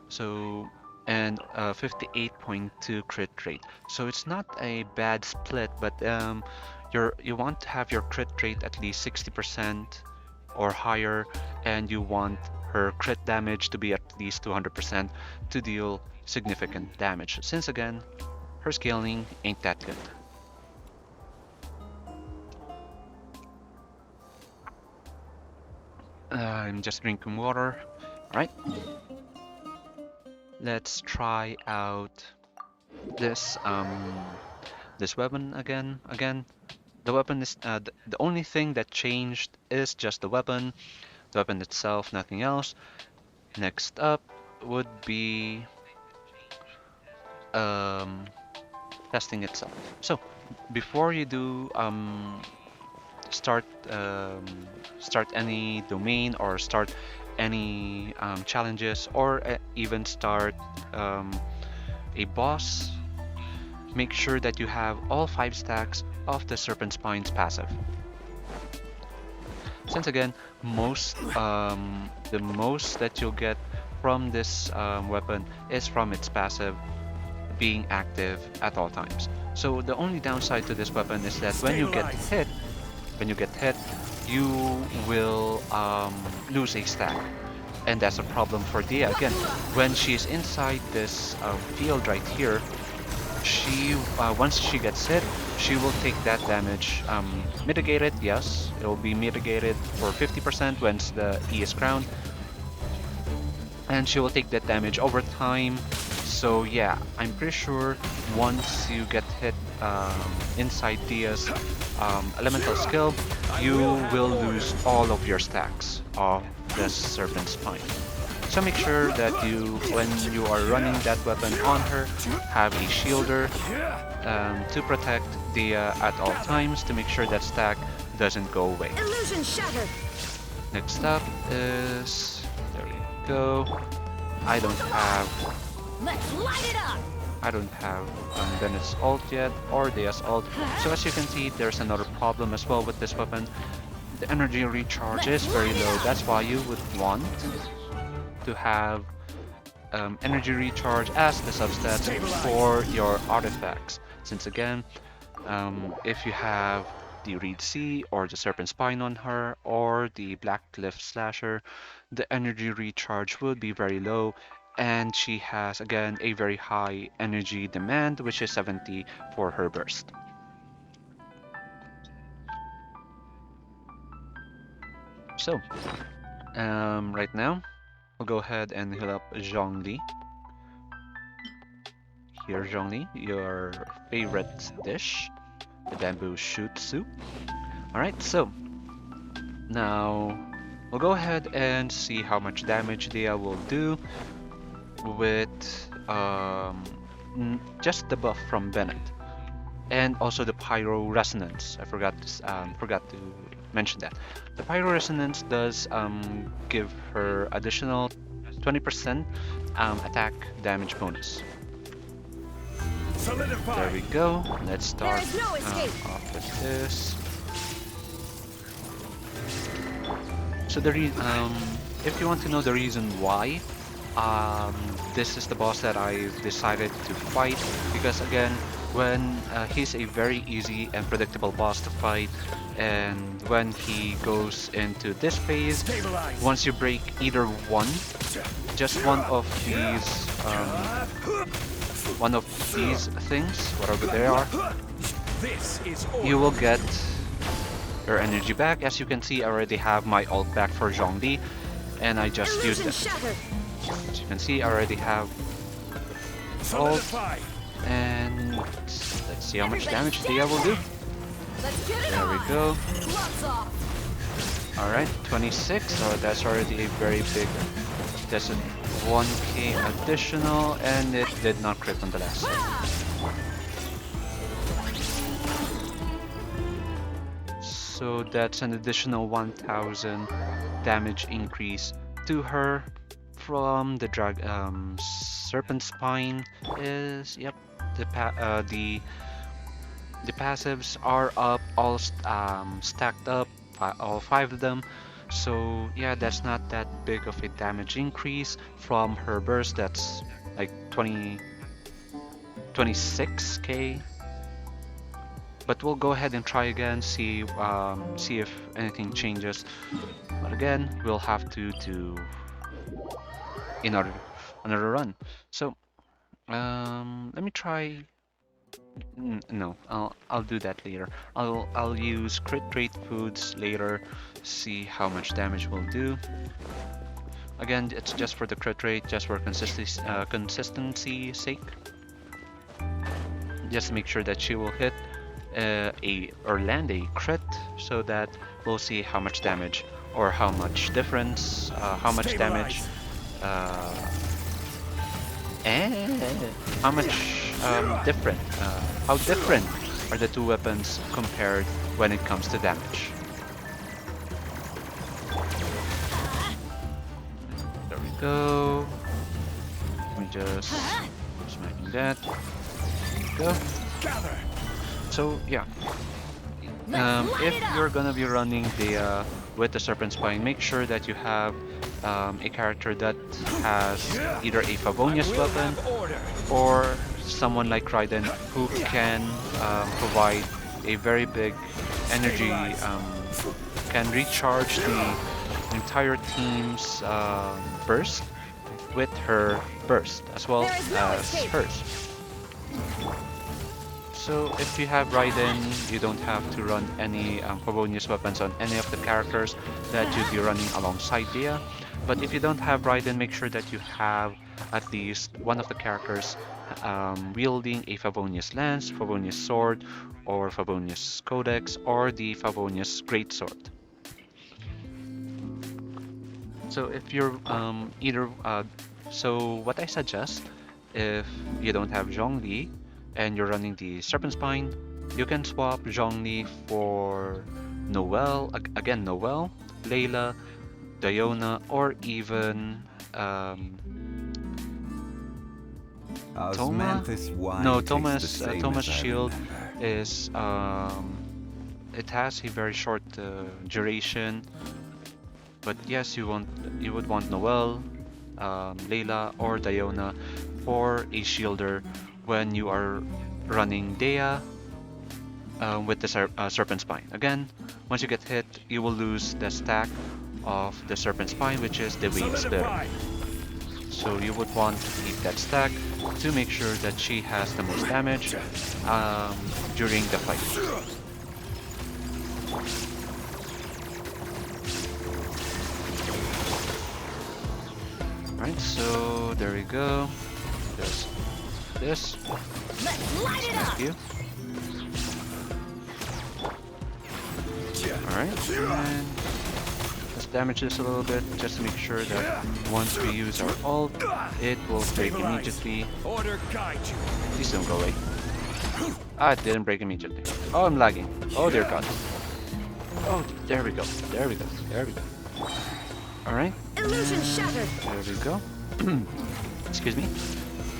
So, and 58.2 crit rate. So it's not a bad split, but you want to have your crit rate at least 60% or higher, and you want her crit damage to be at least 200% to deal significant damage. Since again, her scaling ain't that good. I'm just drinking water. All right. Let's try out this this weapon again. The weapon is the only thing that changed is just the weapon itself, nothing else. Next up would be um, testing itself. So before you do start start any domain or start any challenges or even start a boss, make sure that you have all 5 stacks of the Serpent Spine's passive. Since again, the most that you'll get from this weapon is from its passive being active at all times. So the only downside to this weapon is that when you get hit, you will lose a stack. And that's a problem for Dehya. Again, when she's inside this field right here, she once she gets hit, she will take that damage mitigated. Yes, it will be mitigated for 50% once the E is crowned, and she will take that damage over time. So yeah, I'm pretty sure once you get hit inside Dehya's elemental skill, you will lose all of your stacks of the Serpent Spine. So make sure that you, when you are running that weapon on her, have a shielder to protect Dehya at all times to make sure that stack doesn't go away. Illusion shattered. Next up is, there we go. I don't have Let's light it up. Bennett's ult yet, or Dehya's ult. So as you can see, there's another problem as well with this weapon. The energy recharge is very low. That's why you would want to have energy recharge as the substats for your artifacts. Since again, if you have the Reed Sea or the Serpent Spine on her or the Black Cliff Slasher, the energy recharge would be very low, and she has again a very high energy demand, which is 70 for her burst. So right now we'll go ahead and heal up Zhongli. Here, Zhongli, your favorite dish, the bamboo shoot soup. Alright, so now we'll go ahead and see how much damage Dehya will do with just the buff from Bennett, and also the Pyro Resonance. I forgot to mention that. The Pyro Resonance does give her additional 20% attack damage bonus. There we go. Let's start off with this. So if you want to know the reason why this is the boss that I've decided to fight, because again, when he's a very easy and predictable boss to fight, and when he goes into this phase, Stabilize. once you break either one, just one of these things, whatever they are, This is you will order. get your energy back. As you can see, I already have my ult back for Zhongli, and I just used Illusion it. shattered. As you can see, I already have ult, Solidify. and let's see how much Everybody damage Dehya will do. Let's get it There on. we go. Gloves off. Alright, 26, so that's already a very big, that's a 1k additional, and it did not crit on the last hit. So that's an additional 1000 damage increase to her from the serpent spine is, yep, the passives are up, all stacked up, all 5 of them. So yeah, that's not that big of a damage increase from her burst. That's like 26k. But we'll go ahead and try again, see if anything changes. But again, we'll have to do another run. So let me try. No, I'll do that later. I'll use crit rate foods later, see how much damage we'll do. Again, it's just for the crit rate, just for consistency sake. Just to make sure that she will hit or land a crit, so that we'll see how much damage or how much difference, how much damage, and how much different, how different are the two weapons compared when it comes to damage. There we go. Let me just smacking that. Go. Gather. So yeah, if you're gonna be running the with the Serpent Spine, make sure that you have a character that has either a Favonius weapon Order. or someone like Raiden who can provide a very big energy, can recharge the entire team's burst with her burst as well as hers. So if you have Raiden, you don't have to run any Favonius weapons on any of the characters that you'd be running alongside Dehya. But if you don't have Raiden, make sure that you have at least one of the characters wielding a Favonius Lance, Favonius Sword, or Favonius Codex, or the Favonius Greatsword. So if you're so what I suggest, if you don't have Zhongli and you're running the Serpent Spine, you can swap Zhongli for Noelle, again Noelle, Layla, Diona, or even Toma. No, Thomas' shield is it has a very short duration. But yes, you would want Noelle, Layla, or Diona for a shielder when you are running Dehya with the Serpent Spine. Again, once you get hit, you will lose the stack of the Serpent Spine, which is the Wave Splitter. So you would want to keep that stack to make sure that she has the most damage during the fight. Right, so there we go. There's this. Let's light it up. Thank you. Alright, and let's damage this a little bit just to make sure that once we use our ult, it will break immediately. Order guide you. Please don't go away. Ah, it didn't break immediately. Oh, I'm lagging. Oh dear god. Oh, there we go. There we go. There we go. Alright. Illusion shattered. There we go. Excuse me.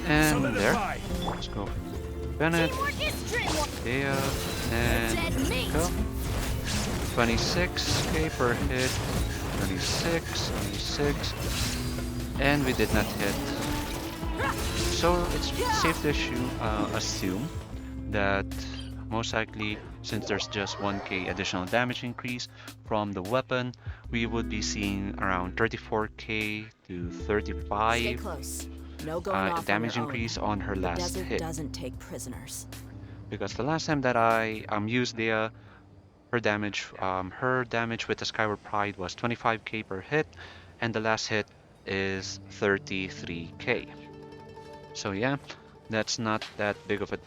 And there. Let's go. Bennett. Teamwork is dreamwork. Dehya. And Dead meat. go. 26k per hit. 26, 26. And we did not hit. So it's safe to assume that most likely, since there's just 1k additional damage increase from the weapon, we would be seeing around 34k to Stay 35 close. No going off on damage your own. increase on her The last desert hit. doesn't take prisoners. Because the last time that I used Dehya, her damage with the Skyward Pride was 25k per hit, and the last hit is 33k. So yeah, that's not that big of a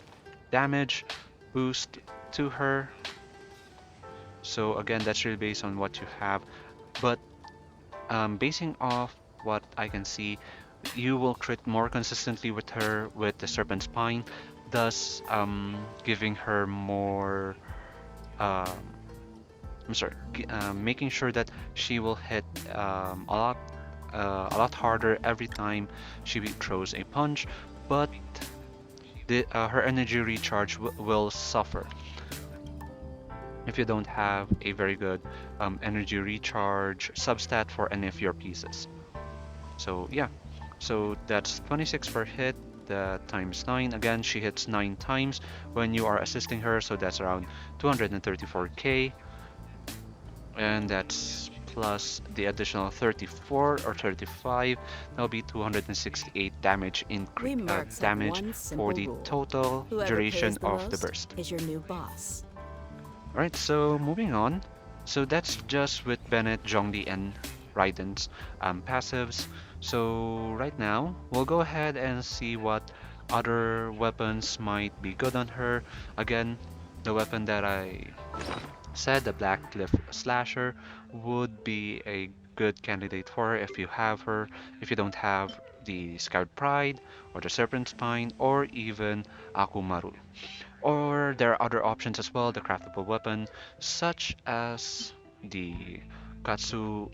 damage boost to her. So again, that's really based on what you have. But basing off what I can see, you will crit more consistently with her with the Serpent Spine, thus giving her more. Um, I'm sorry, making sure that she will hit a lot harder every time she throws a punch, but her energy recharge will suffer if you don't have a very good energy recharge substat for any of your pieces. So yeah, so that's 26 per hit. The times 9. Again, she hits 9 times when you are assisting her, so that's around 234k. And that's plus the additional 34 or 35. That'll be 268 damage We mercs have damage one for simple the rule. total Whoever duration pays the of the most burst. is your new boss. Alright, so moving on. So that's just with Bennett, Zhongli, and Raiden's passives. So right now, we'll go ahead and see what other weapons might be good on her. Again, the weapon that I said, the Black Cliff Slasher, would be a good candidate for her if you have her. If you don't have the Scout Pride, or the Serpent Spine, or even Akumaru. Or there are other options as well, the craftable weapon, such as the Katsu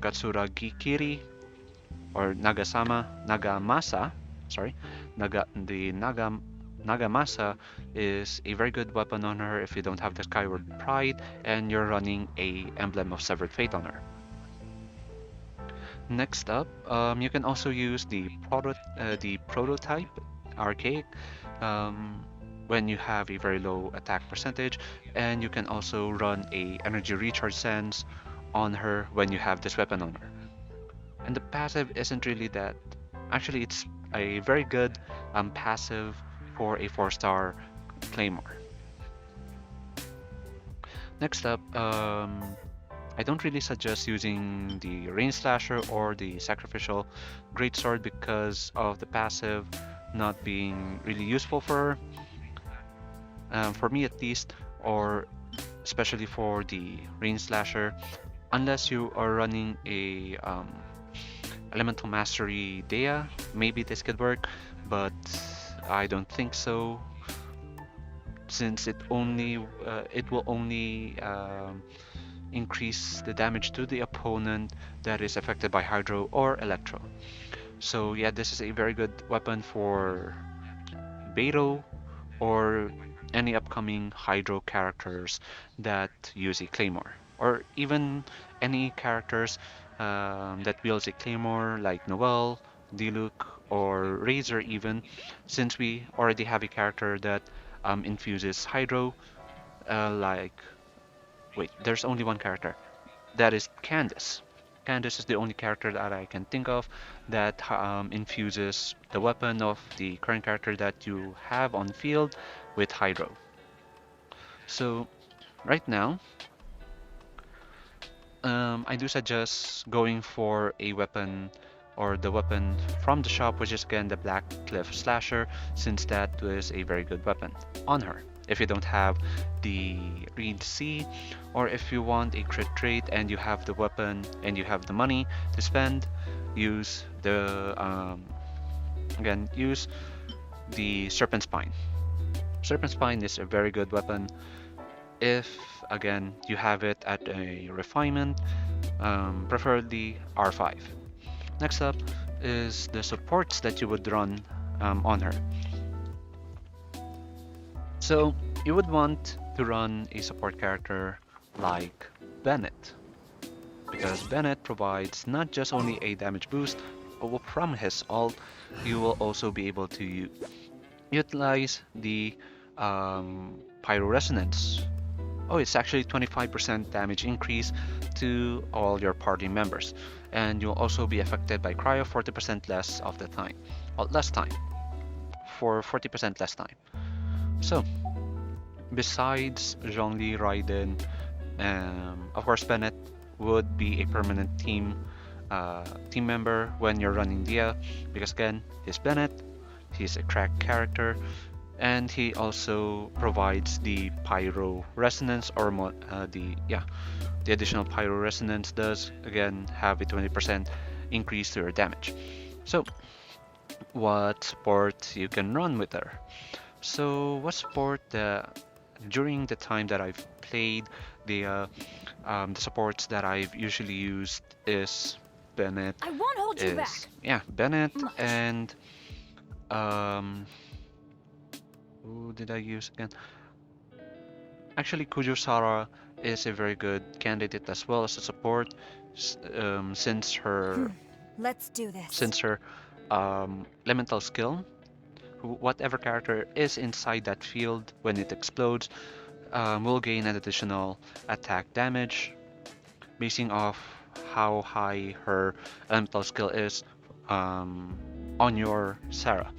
Katsuragikiri or Nagamasa, sorry, Nagamasa is a very good weapon on her if you don't have the Skyward Pride and you're running a Emblem of Severed Fate on her. Next up, you can also use the prototype archaic um, when you have a very low attack percentage, and you can also run a energy recharge sense on her when you have this weapon on her. And the passive isn't really that. Actually, it's a very good passive for a 4-star Claymore. Next up, I don't really suggest using the Rain Slasher or the Sacrificial Greatsword because of the passive not being really useful for me at least, or especially for the Rain Slasher, unless you are running a Elemental Mastery Dehya, maybe this could work, but I don't think so, since it will only increase the damage to the opponent that is affected by Hydro or Electro. So yeah, this is a very good weapon for Beto or any upcoming Hydro characters that use a Claymore, or even any characters that wields a Claymore like Noel, Diluc, or Razor even, since we already have a character that infuses Hydro, like, wait, there's only one character. That is Candace. Candace is the only character that I can think of that infuses the weapon of the current character that you have on field with Hydro. So right now, I do suggest going for a weapon or the weapon from the shop, which is again the Black Cliff Slasher, since that was a very good weapon on her. If you don't have the Reed C, or if you want a crit rate and you have the weapon and you have the money to spend, use the use the Serpent Spine. Serpent Spine is a very good weapon if again you have it at a refinement, preferably R5. Next up is the supports that you would run on her. So you would want to run a support character like Bennett, because Bennett provides not just only a damage boost, but from his ult, you will also be able to utilize the Pyro Resonance. Oh, it's actually 25% damage increase to all your party members. And you'll also be affected by Cryo 40% less of the time. Well, less time. For 40% less time. So, besides Zhongli, Raiden, of course, Bennett would be a permanent team member when you're running Dia, because again, he's Bennett, he's a cracked character, and he also provides the pyro resonance or the additional pyro resonance does again have a 20% increase to your damage. So, what sport you can run with her? So, what sport during the time that I've played the supports that I've usually used is Bennett, I won't hold you back. Bennett Much. and um, who did I use again? Actually, Kujusara is a very good candidate as well as a support, since her Let's do this. elemental skill. Whatever character is inside that field when it explodes will gain an additional attack damage, basing off how high her elemental skill is on your Sarah.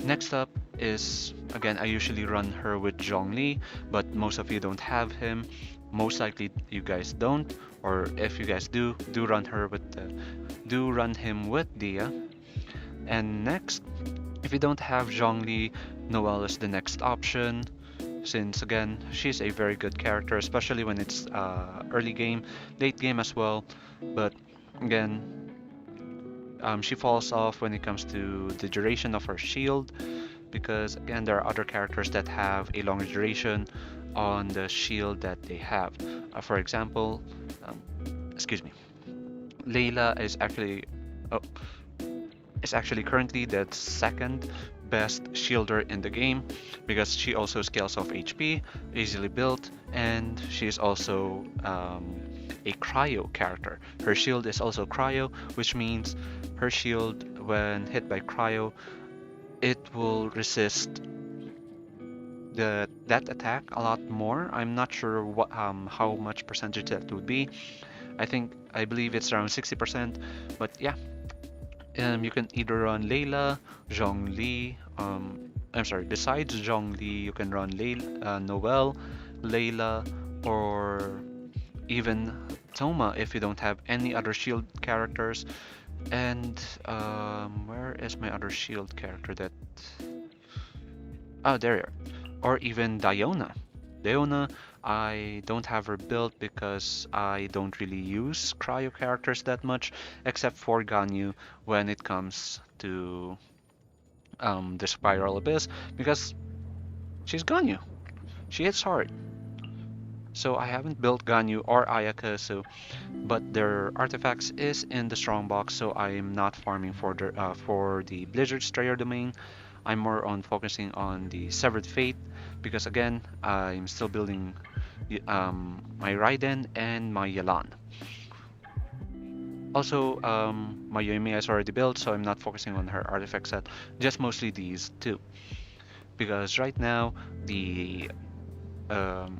Next up is, again, I usually run her with Zhongli, but most of you don't have him. Most likely you guys don't, or if you guys do run him with Dia. And next, if you don't have Zhongli, Noelle is the next option, since again, she's a very good character, especially when it's early game, late game as well. But again, she falls off when it comes to the duration of her shield, because again, there are other characters that have a longer duration on the shield that they have. For example, um, excuse me, Layla oh, is actually currently the second best shielder in the game, because she also scales off HP, easily built, and she's also a cryo character. Her shield is also cryo, which means her shield, when hit by cryo, it will resist that attack a lot more. I'm not sure how much percentage that would be. I believe it's around 60%, but yeah. You can either run Layla, Zhongli, I'm sorry, besides Zhongli, you can run Noelle, Layla, or even Toma if you don't have any other shield characters. And where is my other shield character that... Oh, there you are. Or even Diona. Diona, I don't have her built because I don't really use cryo characters that much, except for Ganyu when it comes to the Spiral Abyss, because she's Ganyu. She hits hard. So I haven't built Ganyu or Ayaka, but their artifacts is in the strong box, so I'm not farming for the Blizzard Strayer domain. I'm more on focusing on the Severed Fate, because again, I'm still building my Raiden and my Yalan. Also, my Yoimiya is already built, so I'm not focusing on her artifact set, just mostly these two. Because right now, um,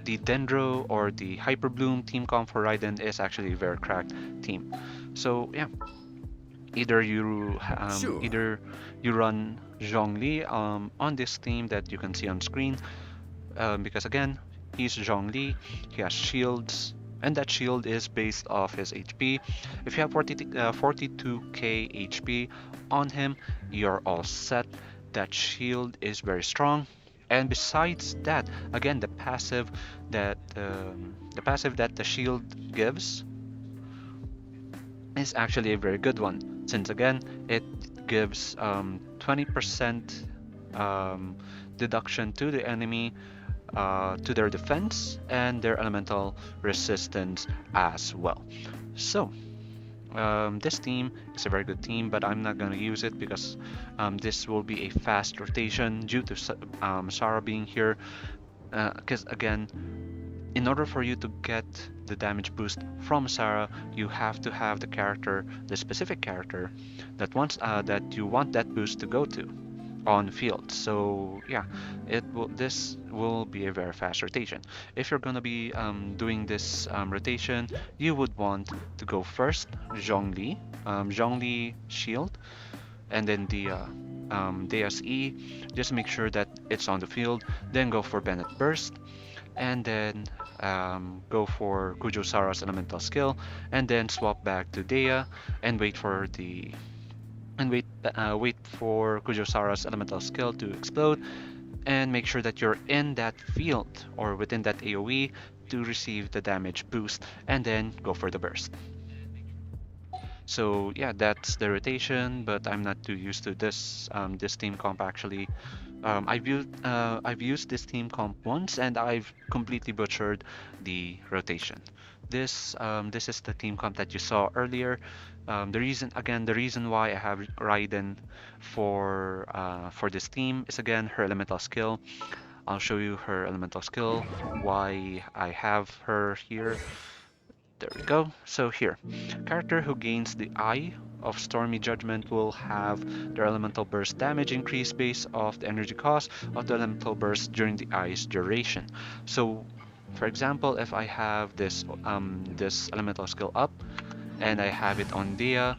the Dendro or the Hyper Bloom team comp for Raiden is actually a very cracked team. So yeah, either you run Zhongli on this team that you can see on screen, because again, he's Zhongli, he has shields, and that shield is based off his HP. If you have 42k HP on him, you're all set. That shield is very strong. And besides that, again, the passive that the shield gives is actually a very good one, since again it gives 20% deduction to the enemy, to their defense and their elemental resistance as well. So this team is a very good team, but I'm not going to use it because this will be a fast rotation due to Sarah being here. Because again, in order for you to get the damage boost from Sarah, you have to have the specific character that you want that boost to go to. on field. So yeah, this will be a very fast rotation. If you're gonna be doing this rotation, you would want to go first Zhongli, Zhongli shield, and then the Deus E. Just make sure that it's on the field. Then go for Bennett burst, and then go for Kujosara's elemental skill, and then swap back to Dehya and wait for Kujosara's elemental skill to explode, and make sure that you're in that field or within that AoE to receive the damage boost, and then go for the burst. So yeah, that's the rotation, but I'm not too used to this team comp actually. I've used this team comp once and I've completely butchered the rotation. This is the team comp that you saw earlier. The reason why I have Raiden for this team is again her elemental skill. I'll show you her elemental skill, why I have her here. There we go. So here, character who gains the Eye of Stormy Judgment will have their elemental burst damage increase based off the energy cost of the elemental burst during the Eye's duration. So, for example, if I have this elemental skill up and I have it on Dehya,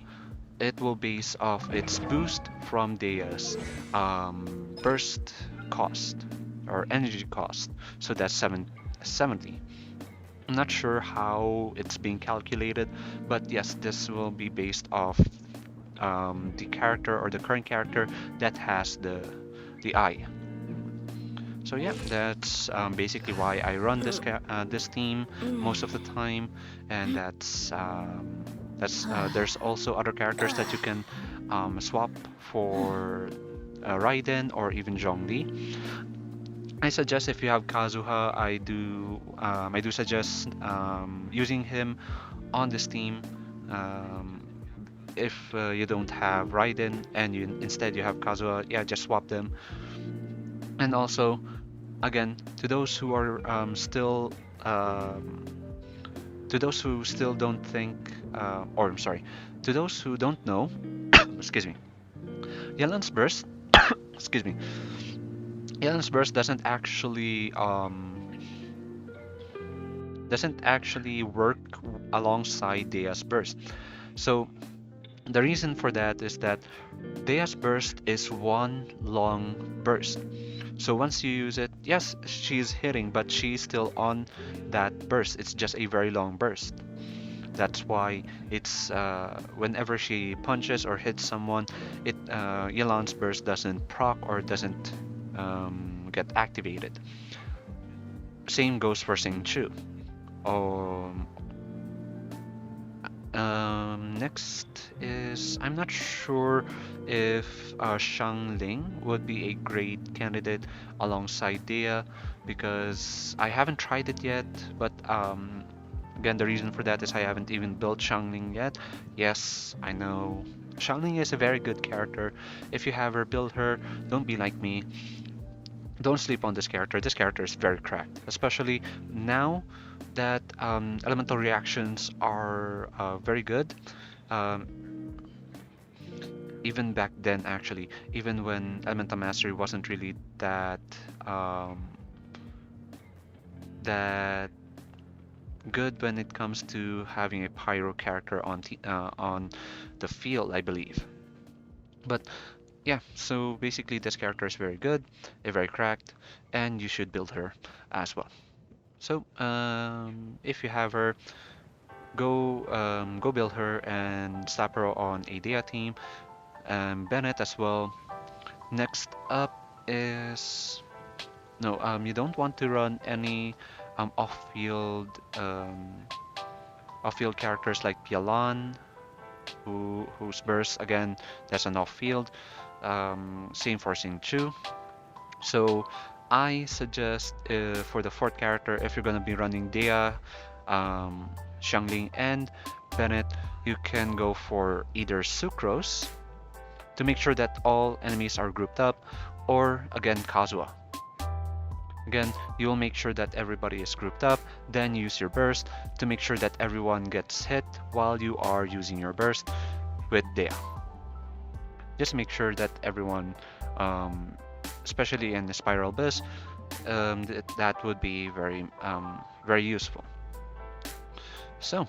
it will base off its boost from Dehya's burst cost or energy cost. So that's 70. I'm not sure how it's being calculated, but yes, this will be based off the character or the current character that has the eye. So yeah, that's basically why I run this team most of the time, and there's also other characters that you can swap for Raiden or even Zhongli. I suggest if you have Kazuha, I do suggest using him on this team. Um, if you don't have Raiden and instead you have Kazuha, yeah, just swap them. And also, again, to those who are to those who still don't think, or I'm sorry, to those who don't know, excuse me, Yelan's burst, excuse me, Yelan's burst doesn't actually work alongside Dehya's burst. So the reason for that is that Dehya's burst is one long burst. So once you use it, yes, she's hitting, but she's still on that burst. It's just a very long burst. That's why it's whenever she punches or hits someone, Yelan's burst doesn't proc or doesn't get activated. Same goes for Sing Chu. Um, Next is I'm not sure if Shang Ling would be a great candidate alongside Dehya because I haven't tried it yet. But again, the reason for that is I haven't even built Shang Ling yet. Yes, I know Shang Ling is a very good character. If you have her, build her. Don't be like me. Don't sleep on this character. This character is very cracked, especially now that elemental reactions are very good. Um, Even back then, actually, even when elemental mastery wasn't really that good when it comes to having a pyro character on the field, I believe. But yeah, so basically this character is very good, very cracked, and you should build her as well. So if you have her, go build her and slap her on a Dehya team, and Bennett as well. Next up is no, you don't want to run any off-field off-field characters like Pialan, whose burst again that's an off-field. Same for Sing Chu. So I suggest for the fourth character, if you're gonna be running Dehya, Xiangling, and Bennett, you can go for either Sucrose to make sure that all enemies are grouped up, or again Kazuha. Again, you will make sure that everybody is grouped up, then use your burst to make sure that everyone gets hit while you are using your burst with Dehya. just make sure that everyone, um, especially in the Spiral Biz, that would be very useful. So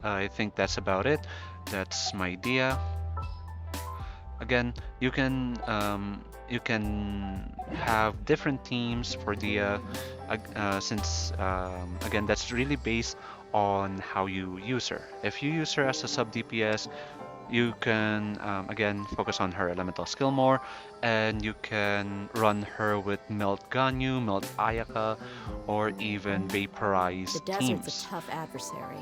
I think that's about it. That's my idea. Again, you can have different teams for the since again that's really based on how you use her. If you use her as a sub DPS, you can again focus on her elemental skill more, and you can run her with Melt Ganyu, Melt Ayaka, or even The Vaporize desert's a teams. tough adversary,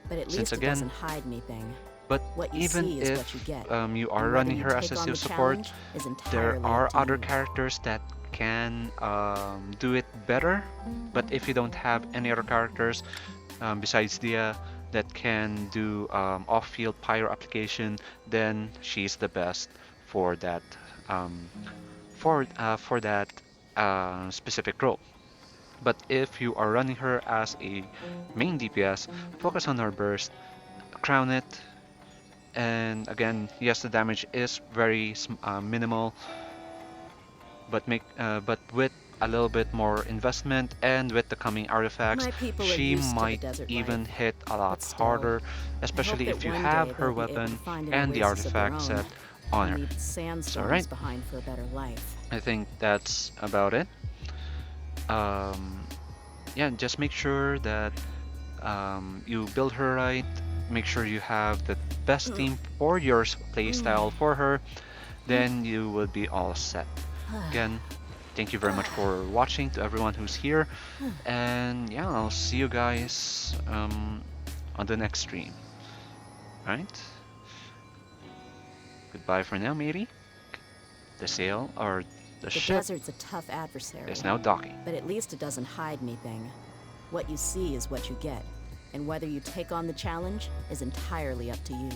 but at Since least it again, doesn't hide anything. but What you even see is if what you get. you are And whether running you her as take a on seal the support, challenge is there entirely are up to other you. characters that can do it better. But if you don't have any other characters besides Dia that can do off-field pyro application, then she's the best for that um, for that specific role. But if you are running her as a main DPS, focus on her burst, crown it, and again, yes, the damage is very minimal, but with a little bit more investment and with the coming artifacts, My people are she used to the might desert even life, hit a lot but still, harder, I hope especially that if you one have day her they'll be able to weapon find an and the oasis of their artifact own set on and her. leave the So, sandstorms right, behind for a better life. I think that's about it. Um, yeah, just make sure that you build her right. Make sure you have the best team for your playstyle for her. Then you will be all set. Again, thank you very much for watching to everyone who's here. And yeah, I'll see you guys on the next stream. Right? Goodbye for now, matey. The sail or the The ship desert's a tough adversary, is now docking. but at least it doesn't hide anything. What you see is what you get, and whether you take on the challenge is entirely up to you.